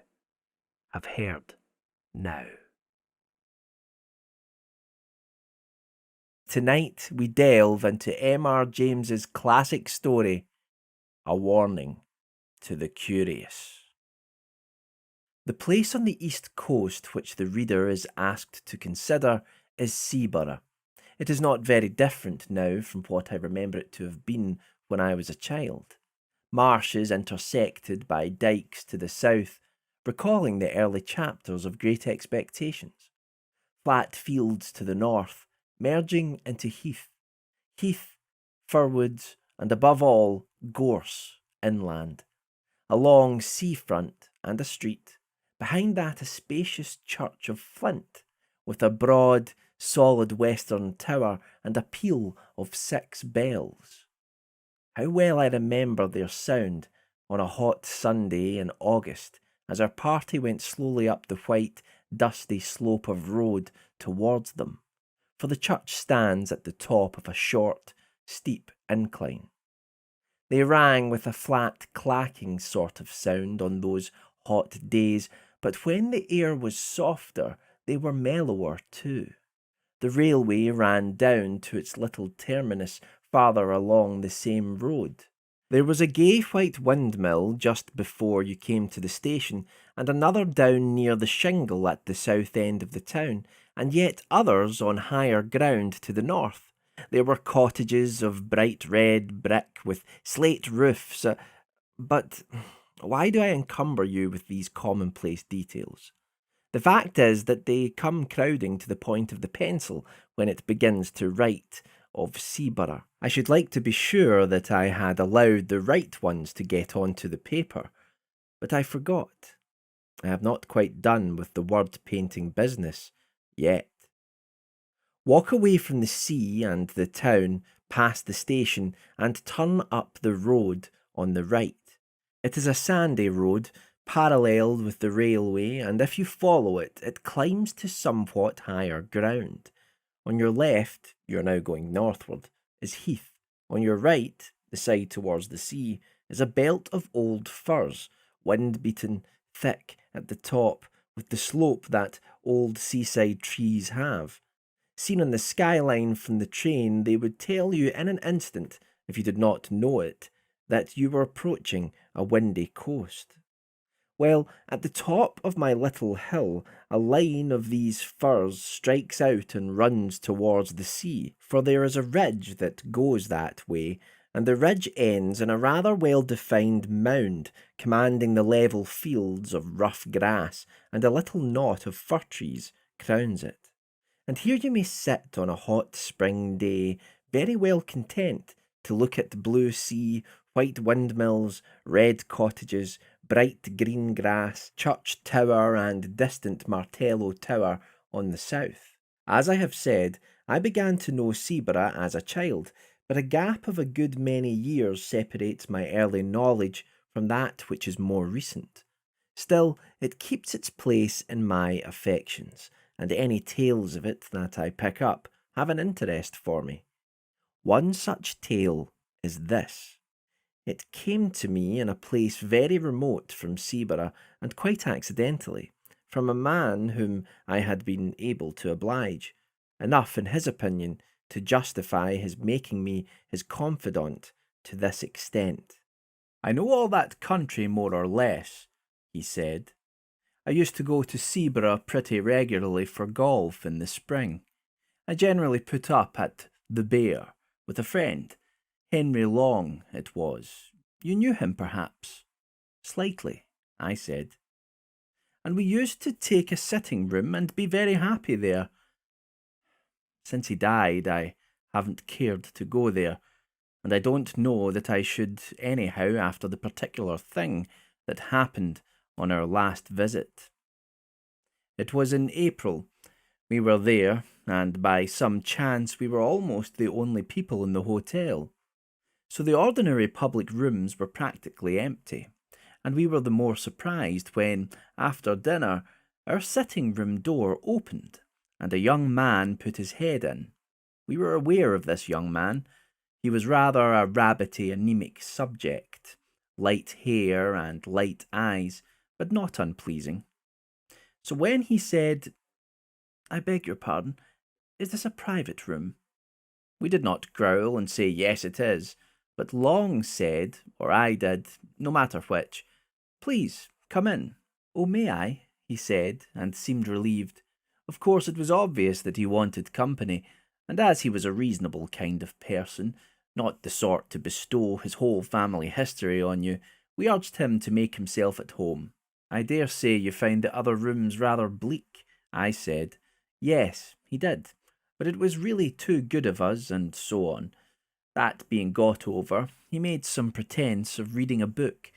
have heard now. Tonight we delve into M.R. James's classic story, A Warning to the Curious. The place on the east coast which the reader is asked to consider is Seaborough. It is not very different now from what I remember it to have been when I was a child. Marshes intersected by dykes to the south, recalling the early chapters of Great Expectations. Flat fields to the north, merging into heath, firwoods, and above all, gorse inland. A long seafront and a street, behind that a spacious church of flint, with a broad, solid western tower and a peal of 6 bells. How well I remember their sound on a hot Sunday in August as our party went slowly up the white, dusty slope of road towards them, for the church stands at the top of a short, steep incline. They rang with a flat, clacking sort of sound on those hot days, but when the air was softer, they were mellower too. The railway ran down to its little terminus farther along the same road. There was a gay white windmill just before you came to the station, and another down near the shingle at the south end of the town, and yet others on higher ground to the north. There were cottages of bright red brick with slate roofs, but why do I encumber you with these commonplace details? The fact is that they come crowding to the point of the pencil when it begins to write of Seaborough. I should like to be sure that I had allowed the right ones to get onto the paper, but I forgot. I have not quite done with the word-painting business yet. Walk away from the sea and the town, past the station, and turn up the road on the right. It is a sandy road, paralleled with the railway, and if you follow it, it climbs to somewhat higher ground. On your left, you are now going northward, is heath. On your right, the side towards the sea, is a belt of old firs, wind-beaten, thick at the top, with the slope that old seaside trees have. Seen on the skyline from the train, they would tell you in an instant, if you did not know it, that you were approaching a windy coast. Well, at the top of my little hill, a line of these firs strikes out and runs towards the sea, for there is a ridge that goes that way, and the ridge ends in a rather well-defined mound commanding the level fields of rough grass, and a little knot of fir trees crowns it. And here you may sit on a hot spring day, very well content to look at the blue sea, white windmills, red cottages, bright green grass, church tower, and distant Martello Tower on the south. As I have said, I began to know Seaborough as a child, but a gap of a good many years separates my early knowledge from that which is more recent. Still, it keeps its place in my affections, and any tales of it that I pick up have an interest for me. One such tale is this. It came to me in a place very remote from Seaborough, and quite accidentally, from a man whom I had been able to oblige, enough in his opinion to justify his making me his confidant to this extent. "I know all that country more or less," he said. "I used to go to Seaborough pretty regularly for golf in the spring. I generally put up at the Bear with a friend. Henry Long, it was. You knew him, perhaps?" "Slightly," I said. "And we used to take a sitting room and be very happy there. Since he died, I haven't cared to go there, and I don't know that I should anyhow after the particular thing that happened on our last visit. It was in April. We were there, and by some chance we were almost the only people in the hotel. So the ordinary public rooms were practically empty, and we were the more surprised when, after dinner, our sitting-room door opened, and a young man put his head in. We were aware of this young man. He was rather a rabbity, anemic subject, light hair and light eyes, but not unpleasing. So when he said, 'I beg your pardon, is this a private room?' we did not growl and say, 'Yes, it is,' but Long said, or I did, no matter which, 'Please, come in.' 'Oh, may I?' he said, and seemed relieved. Of course, it was obvious that he wanted company, and as he was a reasonable kind of person, not the sort to bestow his whole family history on you, we urged him to make himself at home. 'I dare say you found the other rooms rather bleak,' I said. Yes, he did, but it was really too good of us, and so on. That being got over, he made some pretence of reading a book.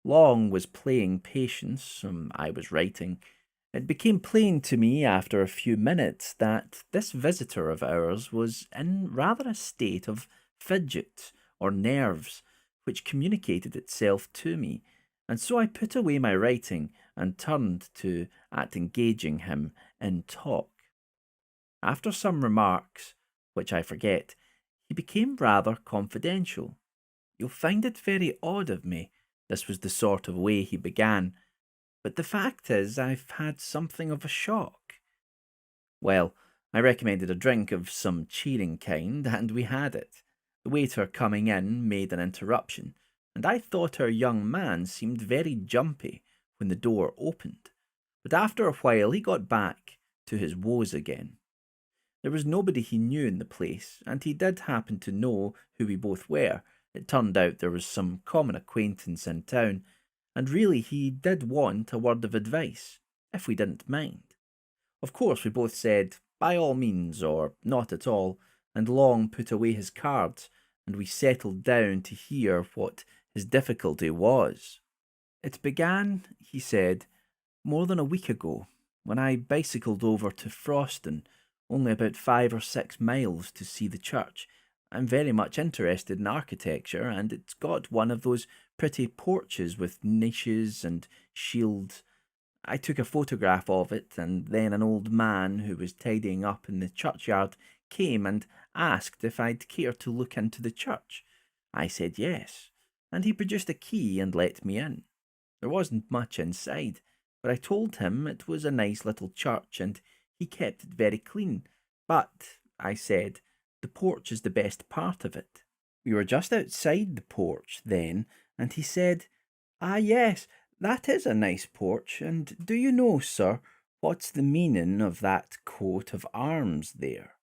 Long was playing Patience, I was writing. It became plain to me after a few minutes that this visitor of ours was in rather a state of fidget or nerves, which communicated itself to me, and so I put away my writing and turned to at engaging him in talk. After some remarks, which I forget, he became rather confidential. 'You'll find it very odd of me,' this was the sort of way he began, 'but the fact is I've had something of a shock.' Well, I recommended a drink of some cheering kind, and we had it. The waiter coming in made an interruption, and I thought our young man seemed very jumpy when the door opened, but after a while he got back to his woes again. There was nobody he knew in the place, and he did happen to know who we both were. It turned out there was some common acquaintance in town, and really he did want a word of advice, if we didn't mind. Of course we both said, by all means, or not at all, and Long put away his cards, and we settled down to hear what his difficulty was. 'It began,' he said, 'more than a week ago, when I bicycled over to Froston, only about 5 or 6 miles, to see the church. I'm very much interested in architecture, and it's got one of those pretty porches with niches and shields. I took a photograph of it, and then an old man who was tidying up in the churchyard came and asked if I'd care to look into the church. I said yes, and he produced a key and let me in. There wasn't much inside, but I told him it was a nice little church, and he kept it very clean. But, I said, the porch is the best part of it. We were just outside the porch then, and he said, "Ah, yes, that is a nice porch, and do you know, sir, what's the meaning of that coat of arms there?"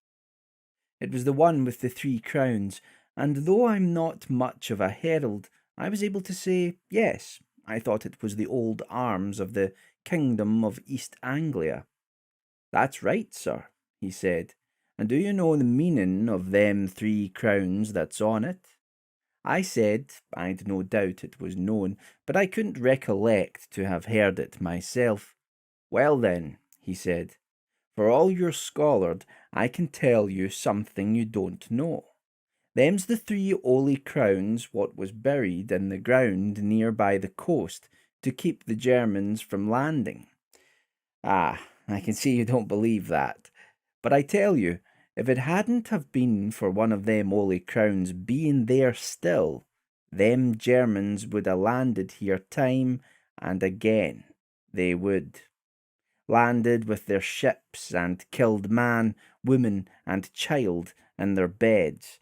It was the one with the 3 crowns, and though I'm not much of a herald, I was able to say, yes, I thought it was the old arms of the kingdom of East Anglia. "That's right, sir," he said. "And do you know the meaning of them 3 crowns that's on it?" I said I'd no doubt it was known, but I couldn't recollect to have heard it myself. "Well then," he said, "for all you're scholard, I can tell you something you don't know. Them's the 3 'oly crowns what was buried in the ground near by the coast to keep the Germans from landing." Ah, I can see you don't believe that. But I tell you, if it hadn't have been for one of them 'oly crowns being there still, them Germans would ha' landed here time and again. They would. Landed with their ships and killed man, woman, and child in their beds.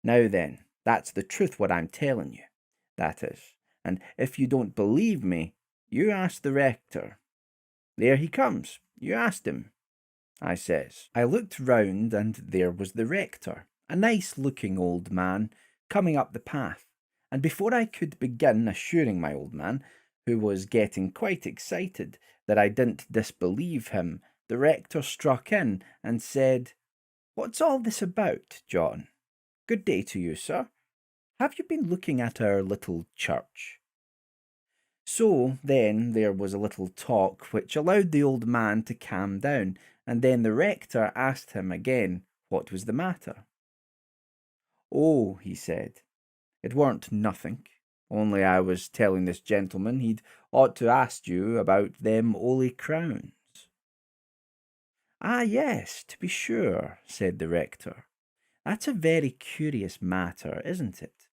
Now then, that's the truth what I'm telling you. That is. And if you don't believe me, you ask the rector. "There he comes. You asked him," I says. I looked round, and there was the rector, a nice-looking old man, coming up the path, and before I could begin assuring my old man, who was getting quite excited, that I didn't disbelieve him, the rector struck in and said, "What's all this about, John? Good day to you, sir. Have you been looking at our little church?" So then there was a little talk which allowed the old man to calm down, and then the rector asked him again what was the matter. "Oh," he said, "it weren't nothink, only I was telling this gentleman he'd ought to ask you about them 'oly crowns." "Ah, yes, to be sure," said the rector. "That's a very curious matter, isn't it?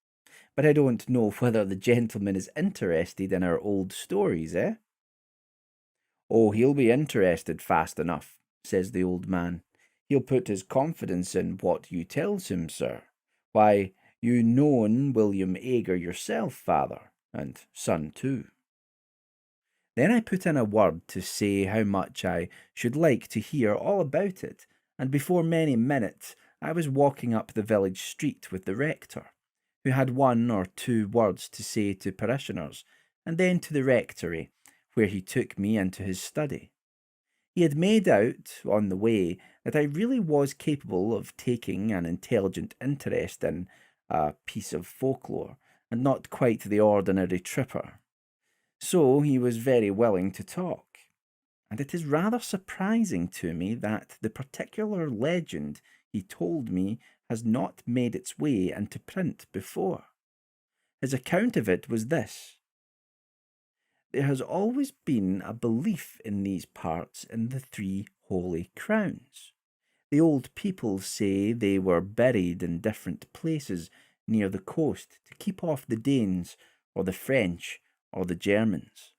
But I don't know whether the gentleman is interested in our old stories, eh?" "Oh, he'll be interested fast enough," says the old man. "He'll put his confidence in what you tells him, sir. Why, you known William Ager yourself, father, and son too." Then I put in a word to say how much I should like to hear all about it, and before many minutes I was walking up the village street with the rector, who had 1 or 2 words to say to parishioners, and then to the rectory, where he took me into his study. He had made out, on the way, that I really was capable of taking an intelligent interest in a piece of folklore, and not quite the ordinary tripper. So he was very willing to talk, and it is rather surprising to me that the particular legend he told me has not made its way into print before. His account of it was this: there has always been a belief in these parts in the 3 holy crowns. The old people say they were buried in different places near the coast to keep off the Danes, or the French, or the Germans.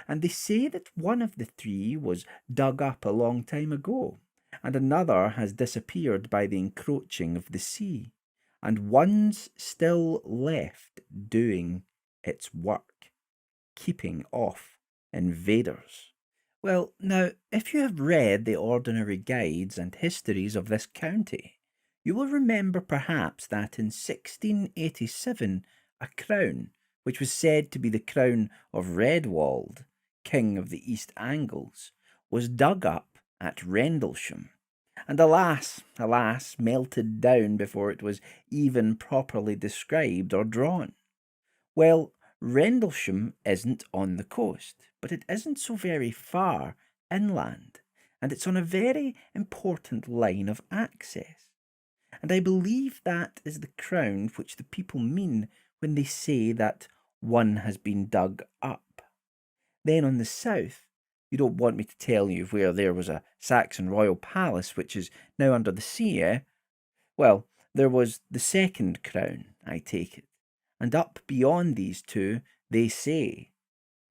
And they say that one of the 3 was dug up a long time ago, and another has disappeared by the encroaching of the sea, and one's still left doing its work, keeping off invaders. Well, now, if you have read the ordinary guides and histories of this county, you will remember perhaps that in 1687 a crown, which was said to be the crown of Redwald, king of the East Angles, was dug up at Rendlesham, and alas, alas, melted down before it was even properly described or drawn. Well, Rendlesham isn't on the coast, but it isn't so very far inland, and it's on a very important line of access. And I believe that is the crown which the people mean when they say that one has been dug up. Then on the south, you don't want me to tell you where there was a Saxon royal palace which is now under the sea, eh? Well, there was the second crown, I take it, and up beyond these 2, they say,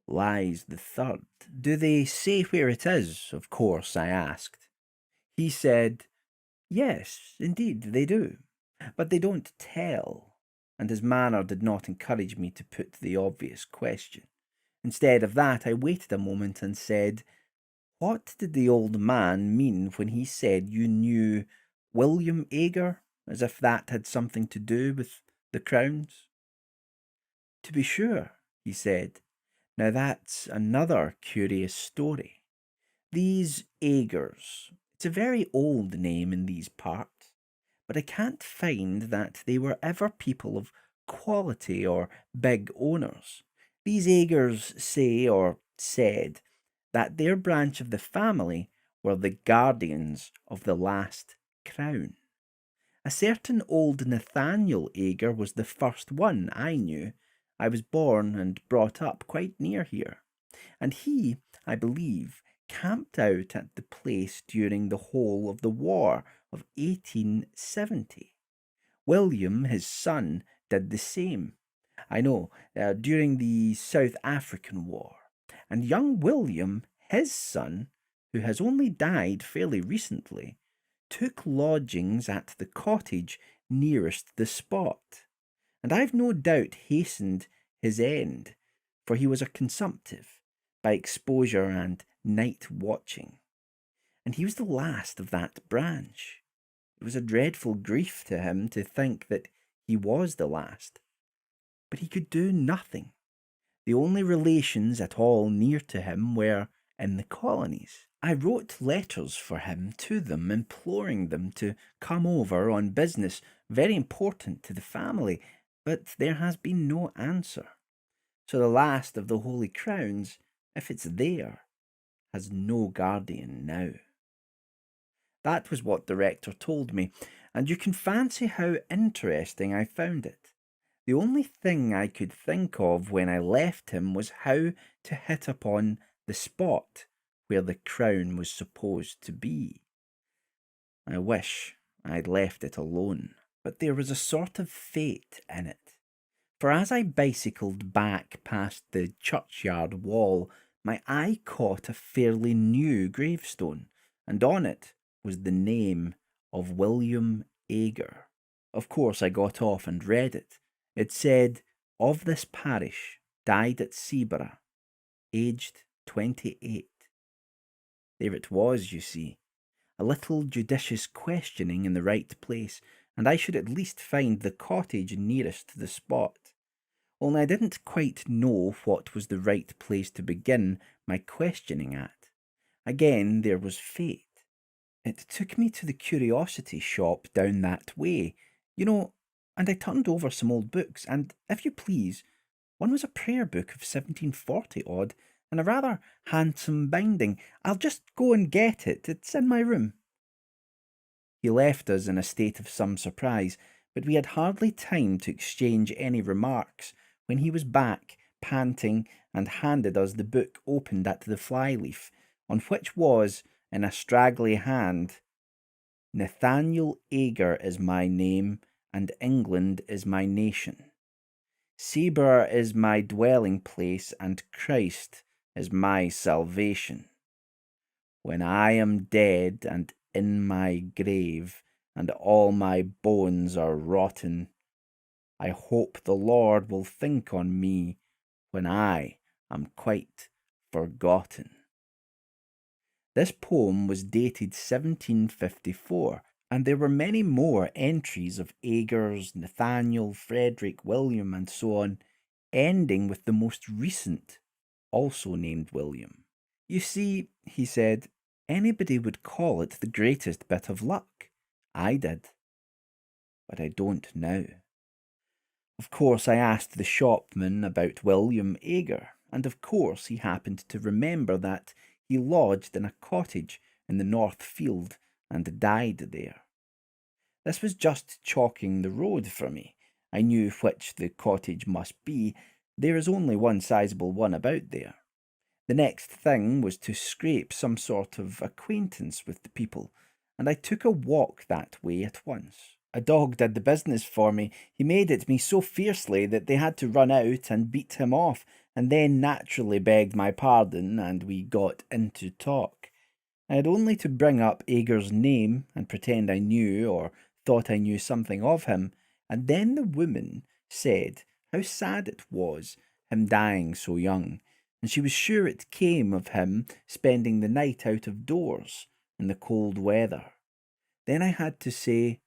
lies the third. "Do they say where it is, of course?" I asked. He said, "Yes, indeed they do, but they don't tell." and his manner did not encourage me to put the obvious question. Instead of that, I waited a moment and said, "What did the old man mean when he said you knew William Ager, as if that had something to do with the crowns?" "To be sure," he said. "Now that's another curious story. These Agers, it's a very old name in these parts, but I can't find that they were ever people of quality or big owners. These Agers say or said that their branch of the family were the guardians of the last crown. A certain old Nathaniel Ager was the first one I knew. I was born and brought up quite near here, and he, I believe, camped out at the place during the whole of the war of 1870. William, his son, did the same. I know, during the South African War. And young William, his son, who has only died fairly recently, took lodgings at the cottage nearest the spot, and I've no doubt hastened his end, for he was a consumptive by exposure and night watching, and he was the last of that branch. It was a dreadful grief to him to think that he was the last, but he could do nothing. The only relations at all near to him were in the colonies. I wrote letters for him to them, imploring them to come over on business very important to the family, but there has been no answer. So the last of the Holy Crowns, if it's there, has no guardian now. That was what the rector told me, and you can fancy how interesting I found it. The only thing I could think of when I left him was how to hit upon the spot where the crown was supposed to be. I wish I'd left it alone, but there was a sort of fate in it. For as I bicycled back past the churchyard wall, my eye caught a fairly new gravestone, and on it was the name of William Ager. Of course, I got off and read it. It said, "Of this parish, died at Seaborough, aged 28. There it was, you see. A little judicious questioning in the right place, and I should at least find the cottage nearest to the spot. Only I didn't quite know what was the right place to begin my questioning at. Again, there was fate. It took me to the curiosity shop down that way, and I turned over some old books, and, if you please, one was a prayer book of 1740 odd, and a rather handsome binding. I'll just go and get it. It's in my room." He left us in a state of some surprise, but we had hardly time to exchange any remarks when he was back, panting, and handed us the book opened at the flyleaf, on which was, in a straggly hand, "Nathaniel Ager is my name, and England is my nation. Seaborough is my dwelling place, and Christ is my salvation. When I am dead and in my grave, and all my bones are rotten, I hope the Lord will think on me when I am quite forgotten." This poem was dated 1754, and there were many more entries of Agers, Nathaniel, Frederick, William, and so on, ending with the most recent, also named William. "You see," he said, "anybody would call it the greatest bit of luck. I did. But I don't now." Of course, I asked the shopman about William Ager, and of course he happened to remember that he lodged in a cottage in the North Field and died there. This was just chalking the road for me. I knew which the cottage must be. There is only one sizable one about there. The next thing was to scrape some sort of acquaintance with the people, and I took a walk that way at once. A dog did the business for me. He made at me so fiercely that they had to run out and beat him off, and then naturally begged my pardon, and we got into talk. I had only to bring up Ager's name and pretend I knew or thought I knew something of him, and then the woman said how sad it was, him dying so young, and she was sure it came of him spending the night out of doors in the cold weather. Then I had to say,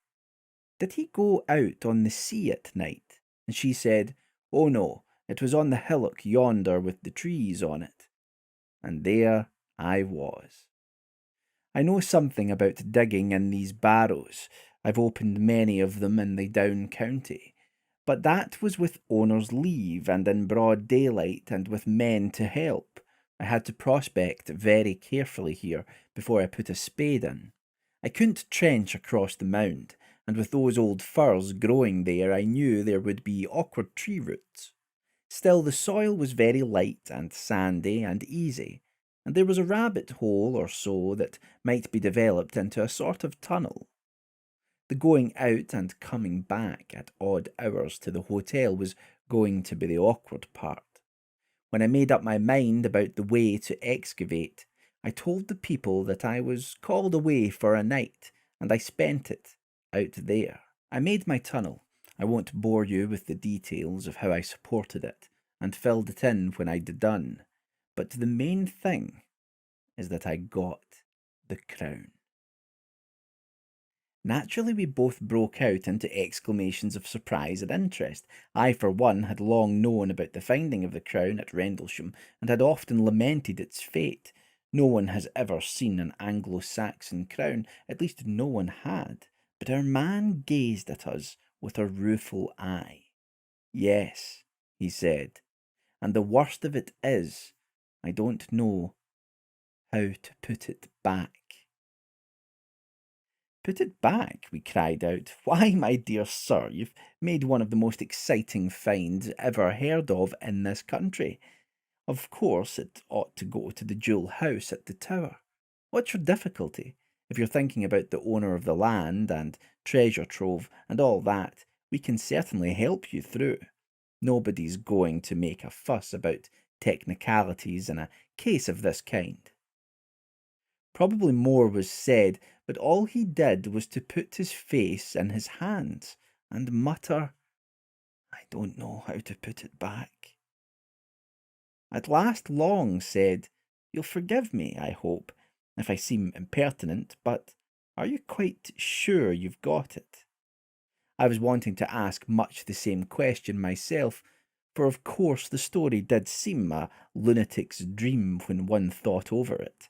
"Did he go out on the sea at night?" And she said, "Oh no, it was on the hillock yonder with the trees on it." And there I was. I know something about digging in these barrows. I've opened many of them in the Down County. But that was with owner's leave and in broad daylight and with men to help. I had to prospect very carefully here before I put a spade in. I couldn't trench across the mound, and with those old firs growing there I knew there would be awkward tree roots. Still, the soil was very light and sandy and easy, and there was a rabbit hole or so that might be developed into a sort of tunnel. The going out and coming back at odd hours to the hotel was going to be the awkward part. When I made up my mind about the way to excavate, I told the people that I was called away for a night, and I spent it out there. I made my tunnel. I won't bore you with the details of how I supported it, and filled it in when I'd done. But the main thing is that I got the crown. Naturally, we both broke out into exclamations of surprise and interest. I, for one, had long known about the finding of the crown at Rendlesham, and had often lamented its fate. No one has ever seen an Anglo-Saxon crown, at least no one had, but our man gazed at us with a rueful eye. "Yes," he said, "and the worst of it is, I don't know how to put it back." "Put it back?" we cried out. "Why, my dear sir, you've made one of the most exciting finds ever heard of in this country. Of course, it ought to go to the jewel house at the Tower. What's your difficulty? If you're thinking about the owner of the land and treasure trove and all that, we can certainly help you through. Nobody's going to make a fuss about technicalities in a case of this kind." Probably more was said, but all he did was to put his face in his hands and mutter, "I don't know how to put it back." At last Long said, "You'll forgive me, I hope, if I seem impertinent, but are you quite sure you've got it?" I was wanting to ask much the same question myself, for of course the story did seem a lunatic's dream when one thought over it.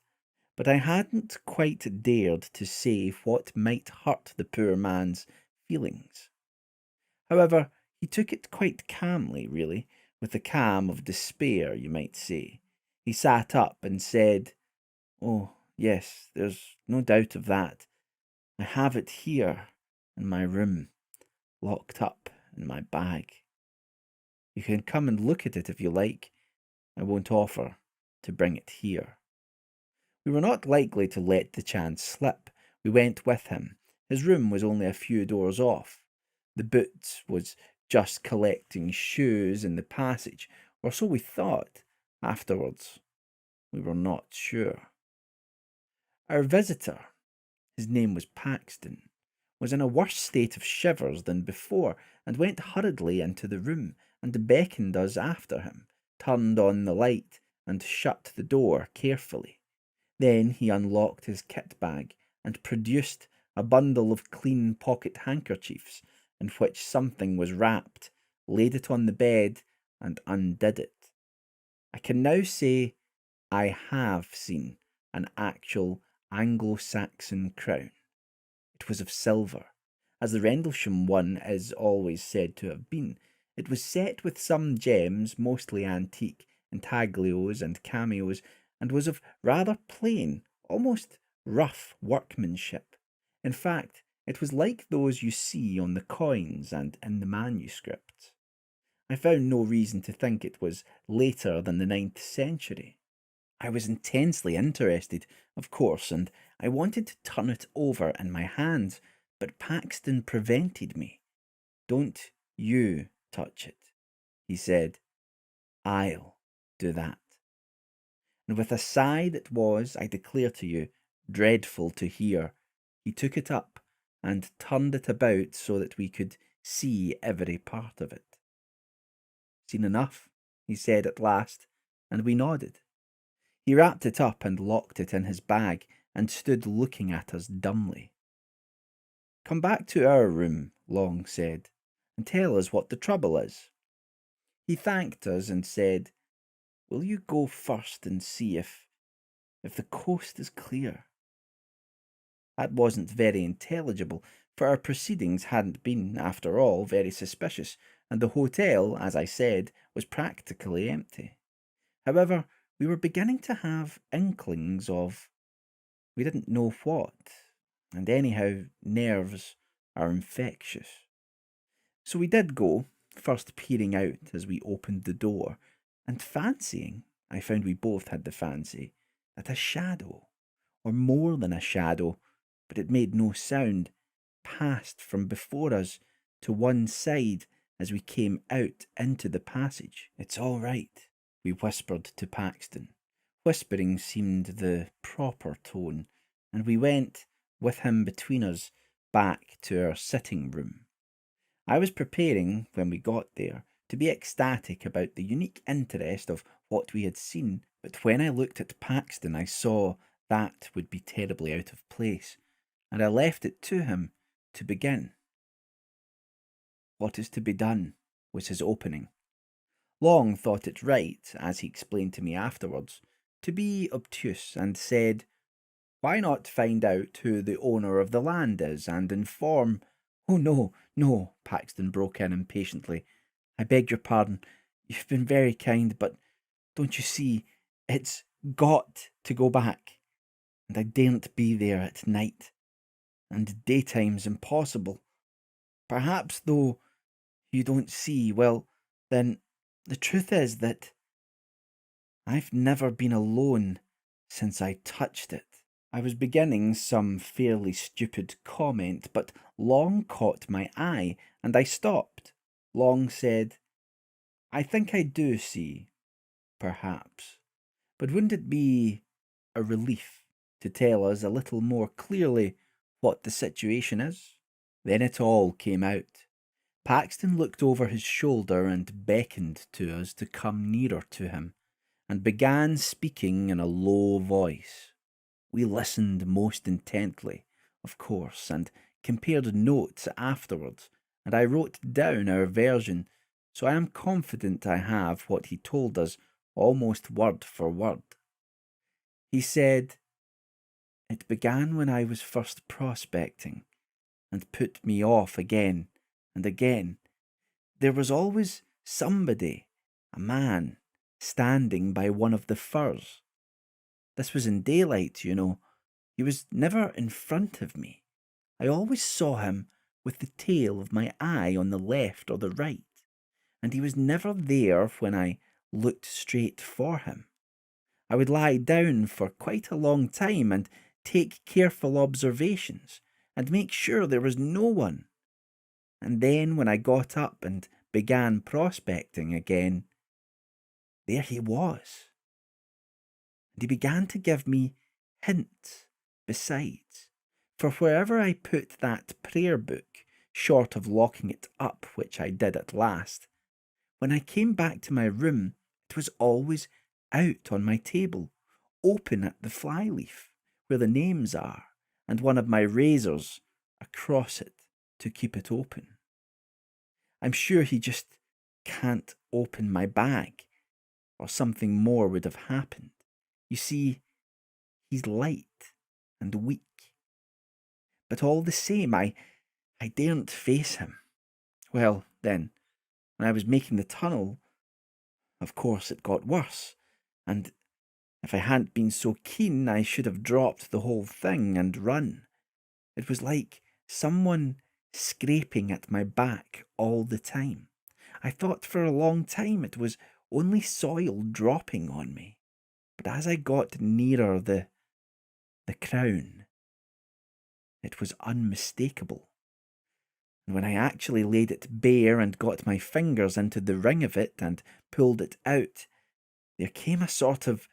But I hadn't quite dared to say what might hurt the poor man's feelings. However, he took it quite calmly, really, with the calm of despair, you might say. He sat up and said, "Oh, yes, there's no doubt of that. I have it here in my room, locked up in my bag. You can come and look at it if you like. I won't offer to bring it here." We were not likely to let the chance slip. We went with him. His room was only a few doors off. The boot was just collecting shoes in the passage, or so we thought. Afterwards, we were not sure. Our visitor, his name was Paxton, was in a worse state of shivers than before, and went hurriedly into the room, and beckoned us after him, turned on the light, and shut the door carefully. Then he unlocked his kit bag and produced a bundle of clean pocket handkerchiefs in which something was wrapped, laid it on the bed, and undid it. I can now say I have seen an actual Anglo-Saxon crown. It was of silver, as the Rendlesham one is always said to have been. It was set with some gems, mostly antique, intaglios and cameos, and was of rather plain, almost rough workmanship. In fact, it was like those you see on the coins and in the manuscripts. I found no reason to think it was later than the 9th century. I was intensely interested, of course, and I wanted to turn it over in my hands, but Paxton prevented me. "Don't you touch it," he said. "I'll do that." And with a sigh that was, I declare to you, dreadful to hear, he took it up and turned it about so that we could see every part of it. Seen enough, he said at last, and we nodded. He wrapped it up and locked it in his bag and stood looking at us dumbly. Come back to our room, Long said, and tell us what the trouble is. He thanked us and said, Will you go first and see if the coast is clear? That wasn't very intelligible, for our proceedings hadn't been, after all, very suspicious, and the hotel, as I said, was practically empty. However, we were beginning to have inklings of we didn't know what, and anyhow, nerves are infectious. So we did go, first peering out as we opened the door, and fancying, I found we both had the fancy, that a shadow, or more than a shadow, but it made no sound, passed from before us to one side as we came out into the passage. It's all right, we whispered to Paxton. Whispering seemed the proper tone, and we went, with him between us, back to our sitting room. I was preparing, when we got there, to be ecstatic about the unique interest of what we had seen, but when I looked at Paxton I saw that would be terribly out of place, and I left it to him to begin. What is to be done, was his opening. Long thought it right, as he explained to me afterwards, to be obtuse, and said, Why not find out who the owner of the land is, and inform— Oh, no, no, Paxton broke in impatiently. I beg your pardon. You've been very kind, but don't you see, it's got to go back, and I daren't be there at night, and daytime's impossible. Perhaps, though, you don't see, well, then, the truth is that I've never been alone since I touched it. I was beginning some fairly stupid comment, but Long caught my eye, and I stopped. Long said, I think I do see, perhaps, but wouldn't it be a relief to tell us a little more clearly what the situation is? Then it all came out. Paxton looked over his shoulder and beckoned to us to come nearer to him, and began speaking in a low voice. We listened most intently, of course, and compared notes afterwards, and I wrote down our version, so I am confident I have what he told us almost word for word. He said, It began when I was first prospecting, and put me off again and again. There was always somebody, a man, standing by one of the firs. This was in daylight, you know. He was never in front of me. I always saw him with the tail of my eye on the left or the right, and he was never there when I looked straight for him. I would lie down for quite a long time and take careful observations and make sure there was no one. And then when I got up and began prospecting again, there he was. And he began to give me hints besides, for wherever I put that prayer book, short of locking it up, which I did at last, when I came back to my room, it was always out on my table, open at the flyleaf, where the names are, and one of my razors across it to keep it open. I'm sure he just can't open my bag, or something more would have happened. You see, he's light and weak. But all the same, I daren't face him. Well, then, when I was making the tunnel, of course it got worse, and if I hadn't been so keen, I should have dropped the whole thing and run. It was like someone scraping at my back all the time. I thought for a long time it was only soil dropping on me, but as I got nearer the crown, it was unmistakable. And when I actually laid it bare and got my fingers into the ring of it and pulled it out, there came a sort of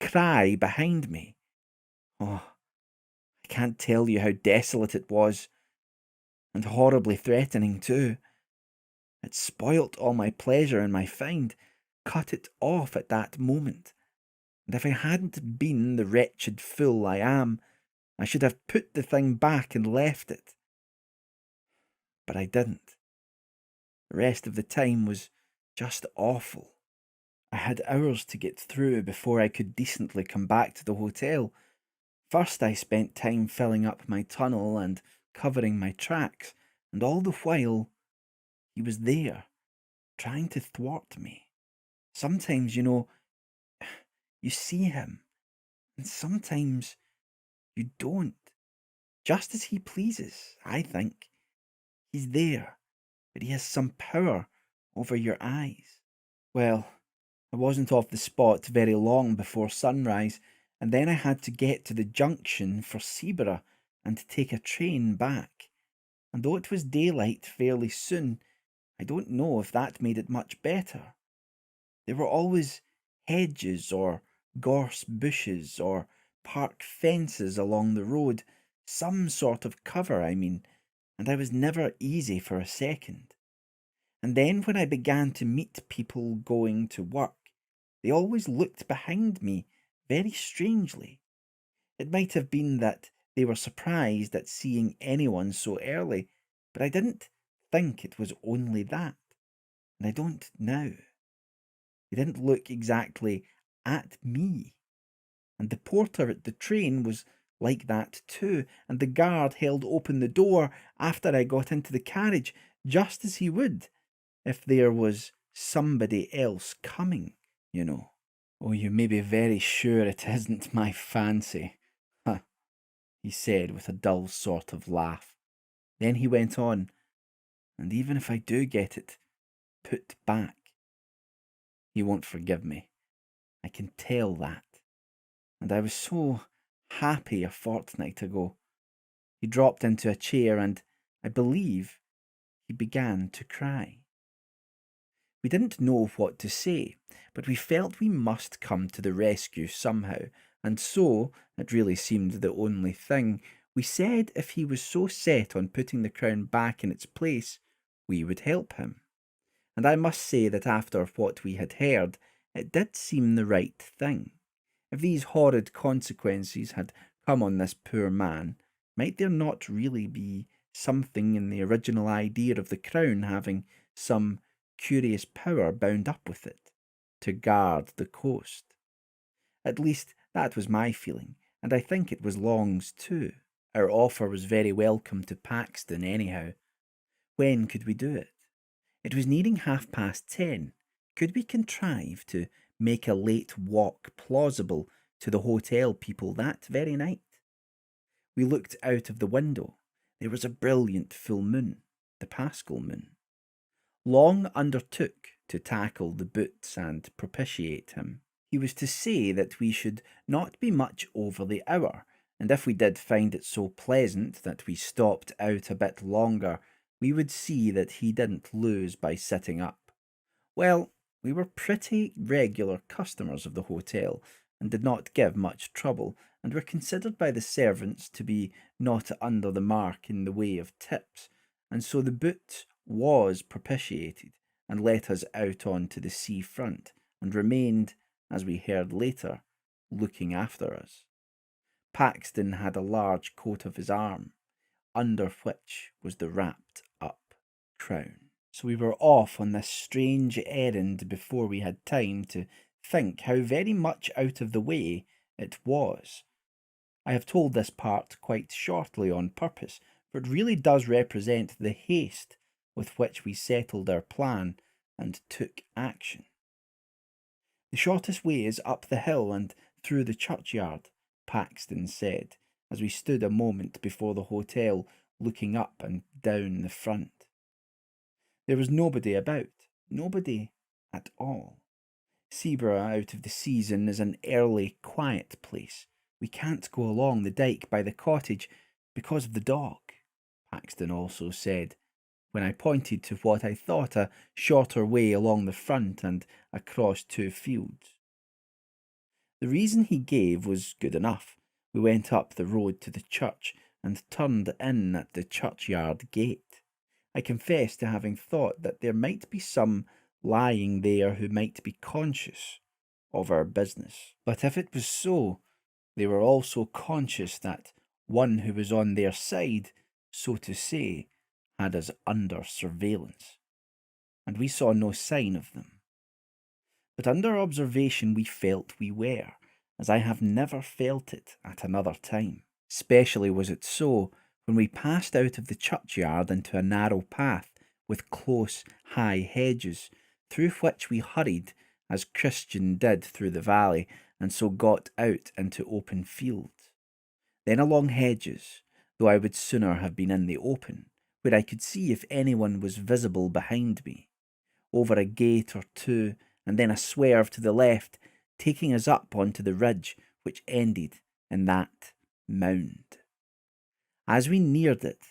cry behind me. Oh, I can't tell you how desolate it was, and horribly threatening too. It spoilt all my pleasure in my find, cut it off at that moment. And if I hadn't been the wretched fool I am, I should have put the thing back and left it. But I didn't. The rest of the time was just awful. I had hours to get through before I could decently come back to the hotel. First, I spent time filling up my tunnel and covering my tracks, and all the while, he was there, trying to thwart me. Sometimes, you see him, and sometimes you don't. Just as he pleases, I think. He's there, but he has some power over your eyes. Well, I wasn't off the spot very long before sunrise, and then I had to get to the junction for Seaborough and take a train back. And though it was daylight fairly soon, I don't know if that made it much better. There were always hedges or gorse bushes or park fences along the road, some sort of cover, I mean, and I was never easy for a second. And then when I began to meet people going to work, they always looked behind me very strangely. It might have been that they were surprised at seeing anyone so early, but I didn't think it was only that, and I don't now. They didn't look exactly at me, and the porter at the train was like that too, and the guard held open the door after I got into the carriage, just as he would if there was somebody else coming. Oh, you may be very sure it isn't my fancy, huh, he said with a dull sort of laugh. Then he went on, and even if I do get it put back, he won't forgive me. I can tell that. And I was so happy a fortnight ago. He dropped into a chair and, I believe, he began to cry. We didn't know what to say, but we felt we must come to the rescue somehow, and so, it really seemed the only thing, we said if he was so set on putting the crown back in its place, we would help him. And I must say that after what we had heard, it did seem the right thing. If these horrid consequences had come on this poor man, might there not really be something in the original idea of the crown having some curious power bound up with it, to guard the coast? At least that was my feeling, and I think it was Long's too. Our offer was very welcome to Paxton anyhow. When could we do it? It was nearing 10:30. Could we contrive to make a late walk plausible to the hotel people that very night? We looked out of the window. There was a brilliant full moon, the Paschal moon. Long undertook to tackle the boots and propitiate him. He was to say that we should not be much over the hour, and if we did find it so pleasant that we stopped out a bit longer, we would see that he didn't lose by sitting up. Well, we were pretty regular customers of the hotel, and did not give much trouble, and were considered by the servants to be not under the mark in the way of tips, and so the boot was propitiated, and let us out on to the sea front, and remained, as we heard later, looking after us. Paxton had a large coat of his arm, under which was the wrapped up crown. So we were off on this strange errand before we had time to think how very much out of the way it was. I have told this part quite shortly on purpose, for it really does represent the haste with which we settled our plan and took action. The shortest way is up the hill and through the churchyard, Paxton said, as we stood a moment before the hotel, looking up and down the front. There was nobody about, nobody at all. Seaborough, out of the season, is an early, quiet place. We can't go along the dyke by the cottage because of the dog, Paxton also said, when I pointed to what I thought a shorter way along the front and across 2 fields. The reason he gave was good enough. We went up the road to the church and turned in at the churchyard gate. I confess to having thought that there might be some lying there who might be conscious of our business. But if it was so, they were also conscious that one who was on their side, so to say, had us under surveillance, and we saw no sign of them. But under observation we felt we were, as I have never felt it at another time. Especially was it so when we passed out of the churchyard into a narrow path with close, high hedges, through which we hurried as Christian did through the valley, and so got out into open fields. Then along hedges, though I would sooner have been in the open, where I could see if anyone was visible behind me, over a gate or two, and then a swerve to the left, taking us up onto the ridge which ended in that mound. As we neared it,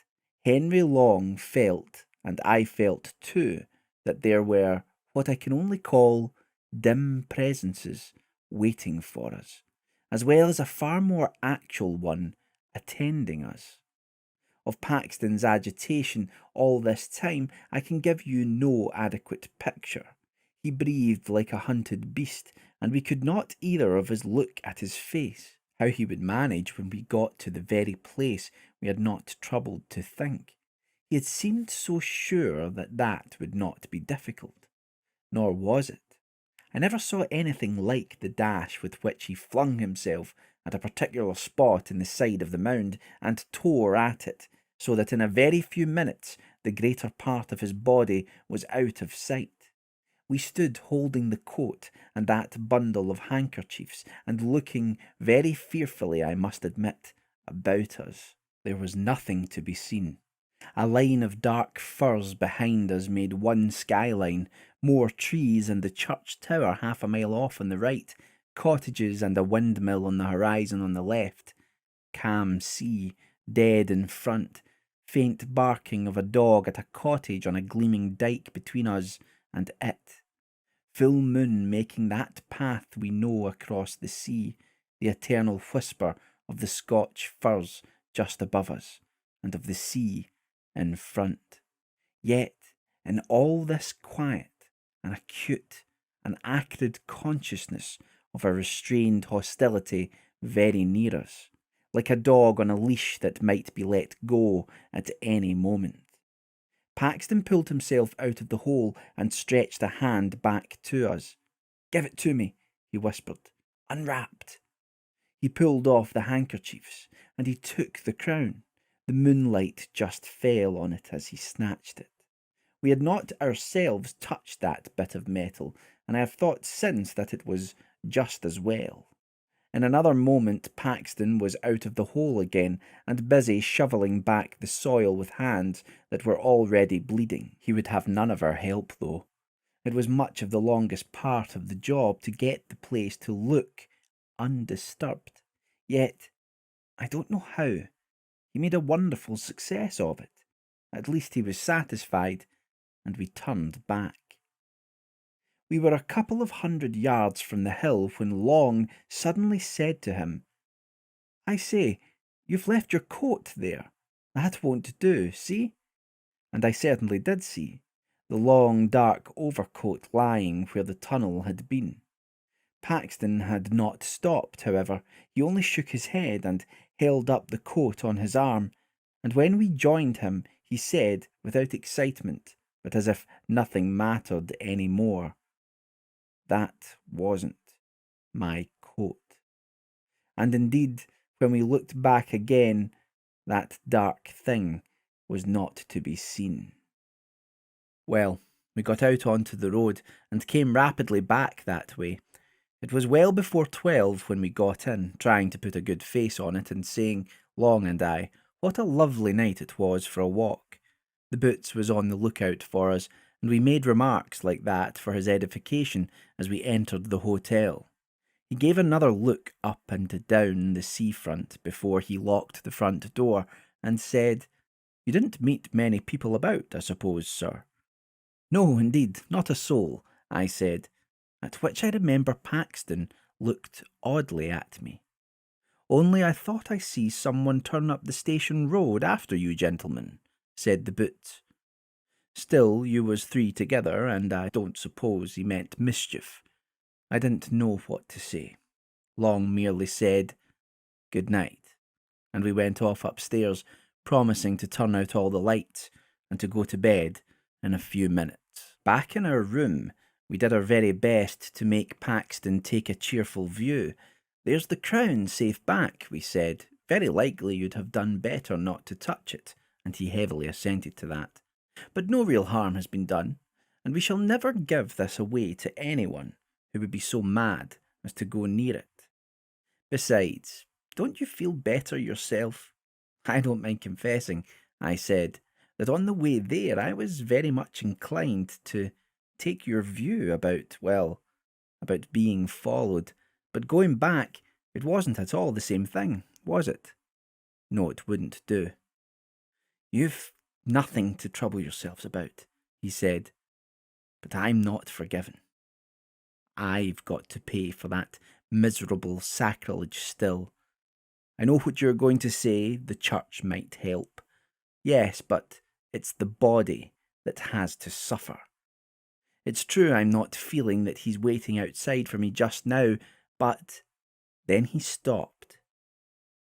Henry Long felt, and I felt too, that there were what I can only call dim presences waiting for us, as well as a far more actual one attending us. Of Paxton's agitation all this time I can give you no adequate picture. He breathed like a hunted beast, and we could not either of us look at his face. How he would manage when we got to the very place we had not troubled to think. He had seemed so sure that that would not be difficult. Nor was it. I never saw anything like the dash with which he flung himself at a particular spot in the side of the mound and tore at it, so that in a very few minutes the greater part of his body was out of sight. We stood holding the coat and that bundle of handkerchiefs, and looking very fearfully, I must admit, about us. There was nothing to be seen. A line of dark firs behind us made one skyline, more trees and the church tower half a mile off on the right, cottages and a windmill on the horizon on the left, calm sea, dead in front, faint barking of a dog at a cottage on a gleaming dyke between us and it. Full moon making that path we know across the sea, the eternal whisper of the Scotch firs just above us, and of the sea in front. Yet, in all this quiet, an acute, an acrid consciousness of a restrained hostility very near us, like a dog on a leash that might be let go at any moment. Paxton pulled himself out of the hole and stretched a hand back to us. "Give it to me," he whispered. "Unwrapped." He pulled off the handkerchiefs, and he took the crown. The moonlight just fell on it as he snatched it. We had not ourselves touched that bit of metal, and I have thought since that it was just as well. In another moment Paxton was out of the hole again, and busy shovelling back the soil with hands that were already bleeding. He would have none of our help, though. It was much of the longest part of the job to get the place to look undisturbed. Yet, I don't know how, he made a wonderful success of it. At least he was satisfied, and we turned back. We were a couple of 100 yards from the hill when Long suddenly said to him, "I say, you've left your coat there. That won't do, see?" And I certainly did see, the long dark overcoat lying where the tunnel had been. Paxton had not stopped, however. He only shook his head and held up the coat on his arm, and when we joined him, he said, without excitement, but as if nothing mattered any more, "That wasn't my coat." And indeed, when we looked back again, that dark thing was not to be seen. Well, we got out onto the road and came rapidly back that way. It was well before 12 when we got in, trying to put a good face on it and saying, Long and I, what a lovely night it was for a walk. The Boots was on the lookout for us, and we made remarks like that for his edification as we entered the hotel. He gave another look up and down the seafront before he locked the front door and said, "You didn't meet many people about, I suppose, sir?" "No, indeed, not a soul," I said, at which I remember Paxton looked oddly at me. "Only I thought I see someone turn up the station road after you gentlemen," said the Boots. Still, you was three together, and I don't suppose he meant mischief. I didn't know what to say. Long merely said, "Good night," and we went off upstairs, promising to turn out all the lights and to go to bed in a few minutes. Back in our room, we did our very best to make Paxton take a cheerful view. "There's the crown safe back," we said. "Very likely you'd have done better not to touch it," and he heavily assented to that. "But no real harm has been done, and we shall never give this away to anyone who would be so mad as to go near it. Besides, don't you feel better yourself?" "I don't mind confessing," I said, "that on the way there I was very much inclined to take your view about being followed, but going back, it wasn't at all the same thing, was it?" "No, it wouldn't do." "You've nothing to trouble yourselves about," he said, "but I'm not forgiven. I've got to pay for that miserable sacrilege still. I know what you're going to say, the church might help. Yes, but it's the body that has to suffer. It's true I'm not feeling that he's waiting outside for me just now, but..." Then he stopped.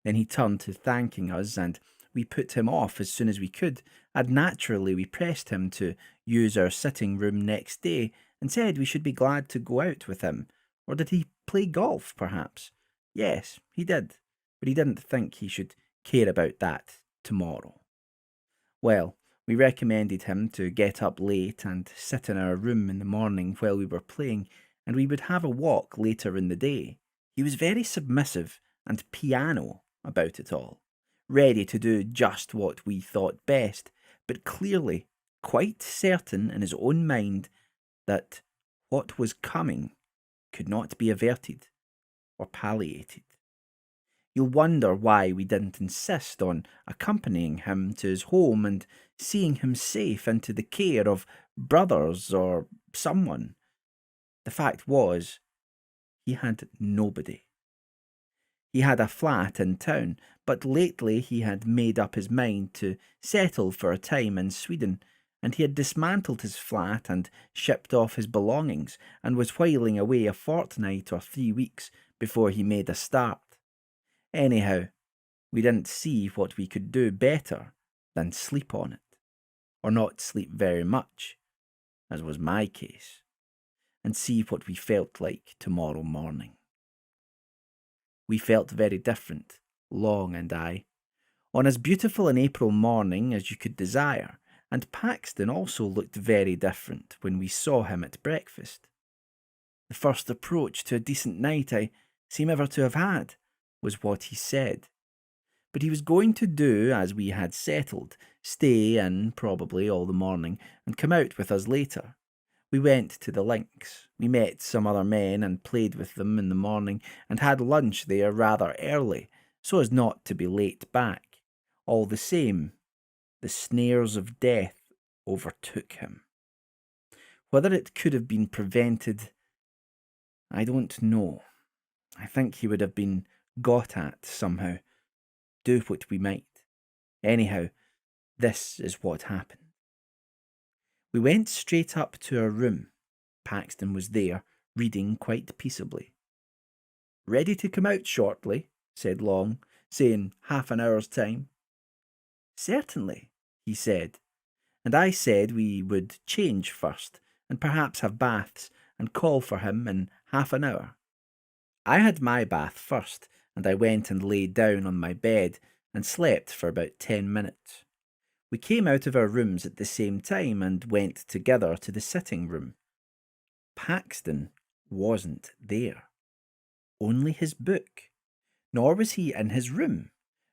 Then he turned to thanking us, and we put him off as soon as we could, and naturally we pressed him to use our sitting room next day, and said we should be glad to go out with him. Or did he play golf, perhaps? Yes, he did, but he didn't think he should care about that tomorrow. Well, we recommended him to get up late and sit in our room in the morning while we were playing, and we would have a walk later in the day. He was very submissive and piano about it all, ready to do just what we thought best, but clearly quite certain in his own mind that what was coming could not be averted or palliated. You'll wonder why we didn't insist on accompanying him to his home and seeing him safe into the care of brothers or someone. The fact was, he had nobody. He had a flat in town, but lately he had made up his mind to settle for a time in Sweden, and he had dismantled his flat and shipped off his belongings, and was whiling away a fortnight or 3 weeks before he made a start. Anyhow, we didn't see what we could do better than sleep on it, or not sleep very much, as was my case, and see what we felt like tomorrow morning. We felt very different, Long and I, on as beautiful an April morning as you could desire, and Paxton also looked very different when we saw him at breakfast. "The first approach to a decent night I seem ever to have had," was what he said. But he was going to do as we had settled, stay in probably all the morning, and come out with us later. We went to the links. We met some other men and played with them in the morning, and had lunch there rather early, so as not to be late back. All the same, the snares of death overtook him. Whether it could have been prevented, I don't know. I think he would have been got at somehow, do what we might. Anyhow, this is what happened. We went straight up to our room. Paxton was there, reading quite peaceably. "Ready to come out shortly?" said Long, saying half an hour's time. "Certainly," he said, and I said we would change first, and perhaps have baths, and call for him in half an hour. I had my bath first, and I went and lay down on my bed and slept for about 10 minutes. We came out of our rooms at the same time and went together to the sitting room. Paxton wasn't there. Only his book. Nor was he in his room,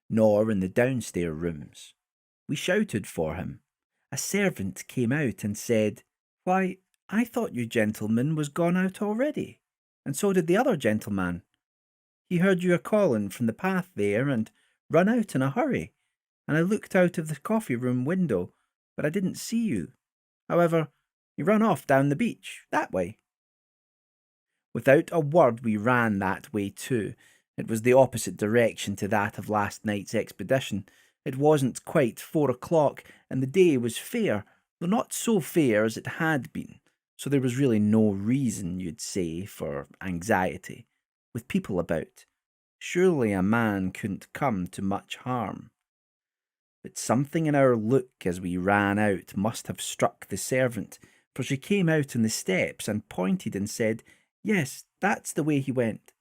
nor in the downstairs rooms. We shouted for him. A servant came out and said, "Why, I thought you gentleman was gone out already, and so did the other gentleman. He heard you a-calling from the path there, and run out in a hurry, and I looked out of the coffee-room window, but I didn't see you. However, you run off down the beach, that way." Without a word we ran that way too. It was the opposite direction to that of last night's expedition. It wasn't quite 4 o'clock, and the day was fair, though not so fair as it had been, so there was really no reason, you'd say, for anxiety. With people about, surely a man couldn't come to much harm. But something in our look as we ran out must have struck the servant, for she came out on the steps and pointed and said, "Yes, that's the way he went."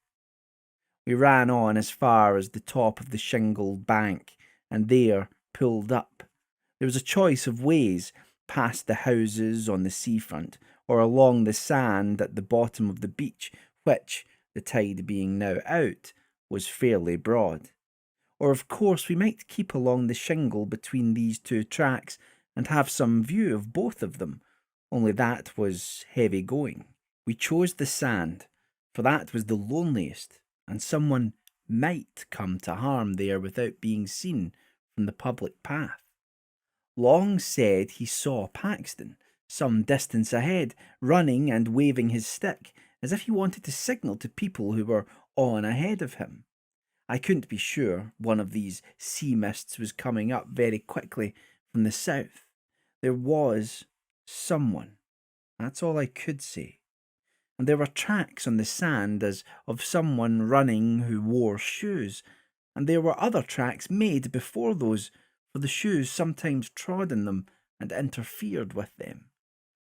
We ran on as far as the top of the shingled bank, and there pulled up. There was a choice of ways, past the houses on the seafront, or along the sand at the bottom of the beach, which, the tide being now out, was fairly broad. Or of course we might keep along the shingle between these two tracks and have some view of both of them, only that was heavy going. We chose the sand, for that was the loneliest, and someone might come to harm there without being seen from the public path. Long said he saw Paxton, some distance ahead, running and waving his stick, as if he wanted to signal to people who were on ahead of him. I couldn't be sure one of these sea mists was coming up very quickly from the south. There was someone. That's all I could say. And there were tracks on the sand as of someone running who wore shoes, and there were other tracks made before those, for the shoes sometimes trod in them and interfered with them,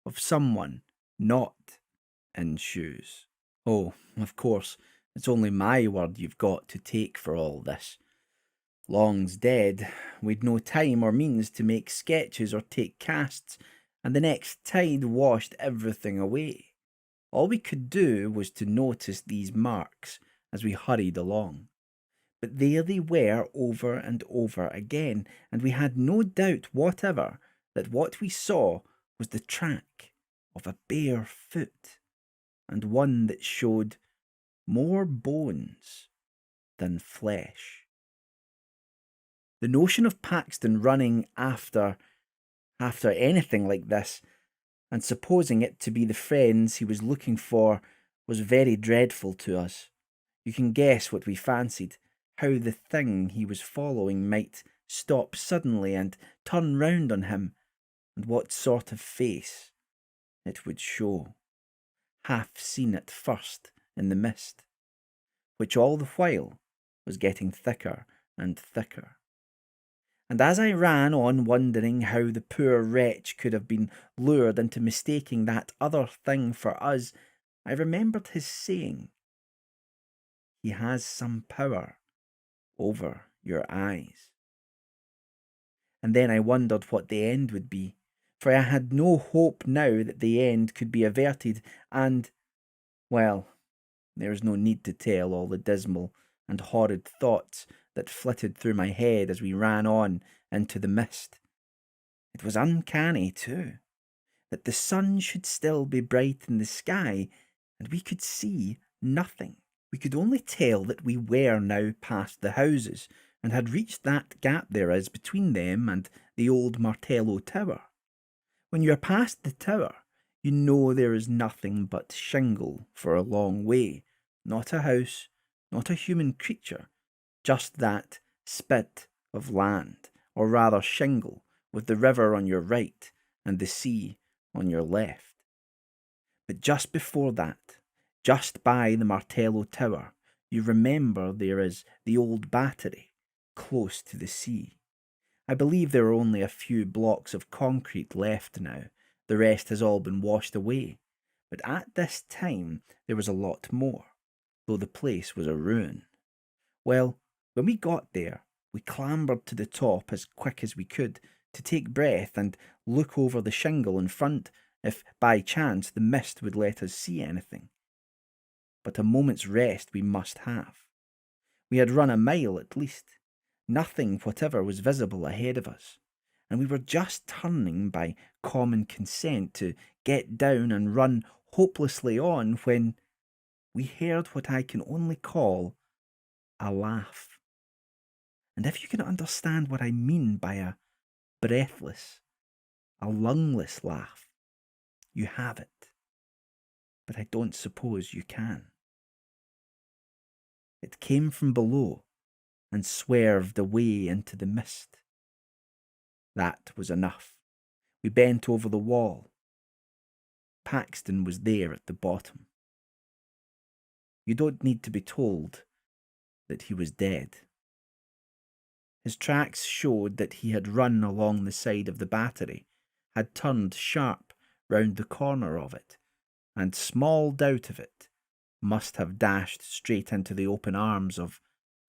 of someone not in shoes. Oh, of course, it's only my word you've got to take for all this. Long's dead. We'd no time or means to make sketches or take casts, and the next tide washed everything away. All we could do was to notice these marks as we hurried along. But there they were over and over again, and we had no doubt whatever that what we saw was the track of a bare foot, and one that showed more bones than flesh. The notion of Paxton running after anything like this, and supposing it to be the friends he was looking for, was very dreadful to us. You can guess what we fancied, how the thing he was following might stop suddenly and turn round on him, and what sort of face it would show, half seen at first in the mist, which all the while was getting thicker and thicker. And as I ran on wondering how the poor wretch could have been lured into mistaking that other thing for us, I remembered his saying, "He has some power over your eyes." And then I wondered what the end would be, for I had no hope now that the end could be averted, and, well, there is no need to tell all the dismal and horrid thoughts that flitted through my head as we ran on into the mist. It was uncanny, too, that the sun should still be bright in the sky, and we could see nothing. We could only tell that we were now past the houses, and had reached that gap there is between them and the old Martello Tower. When you are past the tower, you know there is nothing but shingle for a long way, not a house, not a human creature, just that spit of land, or rather shingle, with the river on your right and the sea on your left. But just before that, just by the Martello Tower, you remember there is the old battery, close to the sea. I believe there are only a few blocks of concrete left now. The rest has all been washed away. But at this time there was a lot more, though the place was a ruin. Well, when we got there, we clambered to the top as quick as we could to take breath and look over the shingle in front if by chance the mist would let us see anything. But a moment's rest we must have. We had run a mile at least. Nothing whatever was visible ahead of us, and we were just turning by common consent to get down and run hopelessly on when we heard what I can only call a laugh. And if you can understand what I mean by a breathless, a lungless laugh, you have it. But I don't suppose you can. It came from below and swerved away into the mist. That was enough. We bent over the wall. Paxton was there at the bottom. You don't need to be told that he was dead. His tracks showed that he had run along the side of the battery, had turned sharp round the corner of it, and small doubt of it, must have dashed straight into the open arms of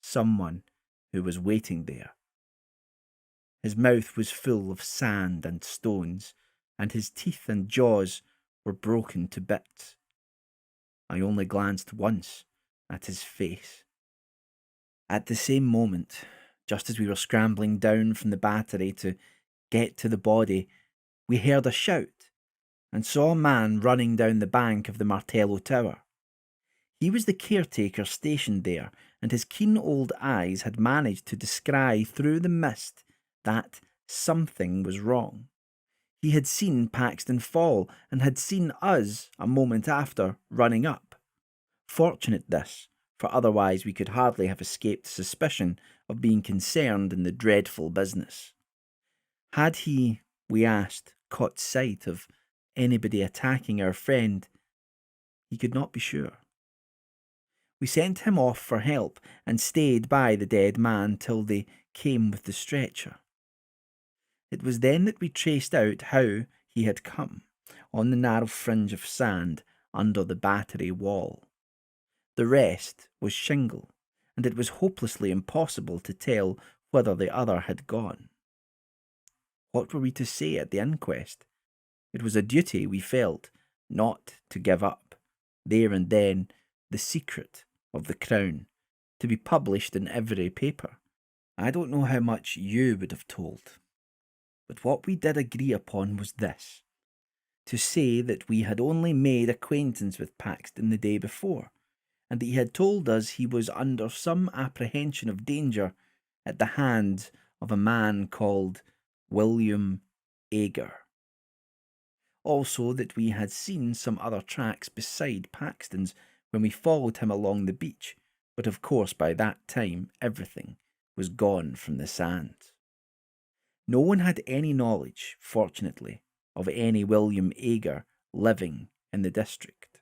someone who was waiting there. His mouth was full of sand and stones, and his teeth and jaws were broken to bits. I only glanced once at his face. At the same moment, just as we were scrambling down from the battery to get to the body, we heard a shout and saw a man running down the bank of the Martello Tower. He was the caretaker stationed there, and his keen old eyes had managed to descry through the mist that something was wrong. He had seen Paxton fall, and had seen us a moment after running up. Fortunate this, for otherwise we could hardly have escaped suspicion of being concerned in the dreadful business. Had he, we asked, caught sight of anybody attacking our friend? He could not be sure. We sent him off for help and stayed by the dead man till they came with the stretcher. It was then that we traced out how he had come, on the narrow fringe of sand under the battery wall. The rest was shingle, and it was hopelessly impossible to tell whither the other had gone. What were we to say at the inquest? It was a duty, we felt, not to give up, there and then, the secret of the Crown, to be published in every paper. I don't know how much you would have told, but what we did agree upon was this: to say that we had only made acquaintance with Paxton the day before, and that he had told us he was under some apprehension of danger at the hands of a man called William Ager. Also that we had seen some other tracks beside Paxton's when we followed him along the beach, but of course by that time everything was gone from the sands. No one had any knowledge, fortunately, of any William Ager living in the district.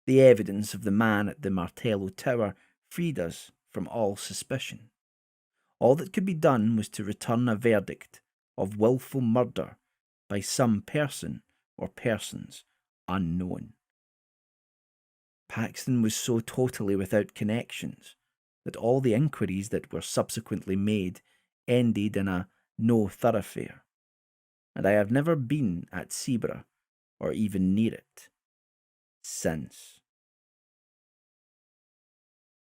The evidence of the man at the Martello Tower freed us from all suspicion. All that could be done was to return a verdict of wilful murder by some person or persons unknown. Paxton was so totally without connections that all the inquiries that were subsequently made ended in a no thoroughfare, and I have never been at Sebra or even near it since.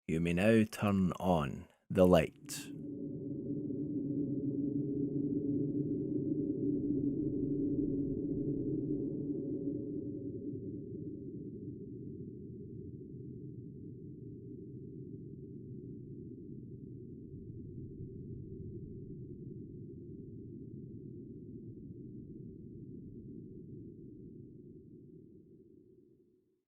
You may now turn on the light.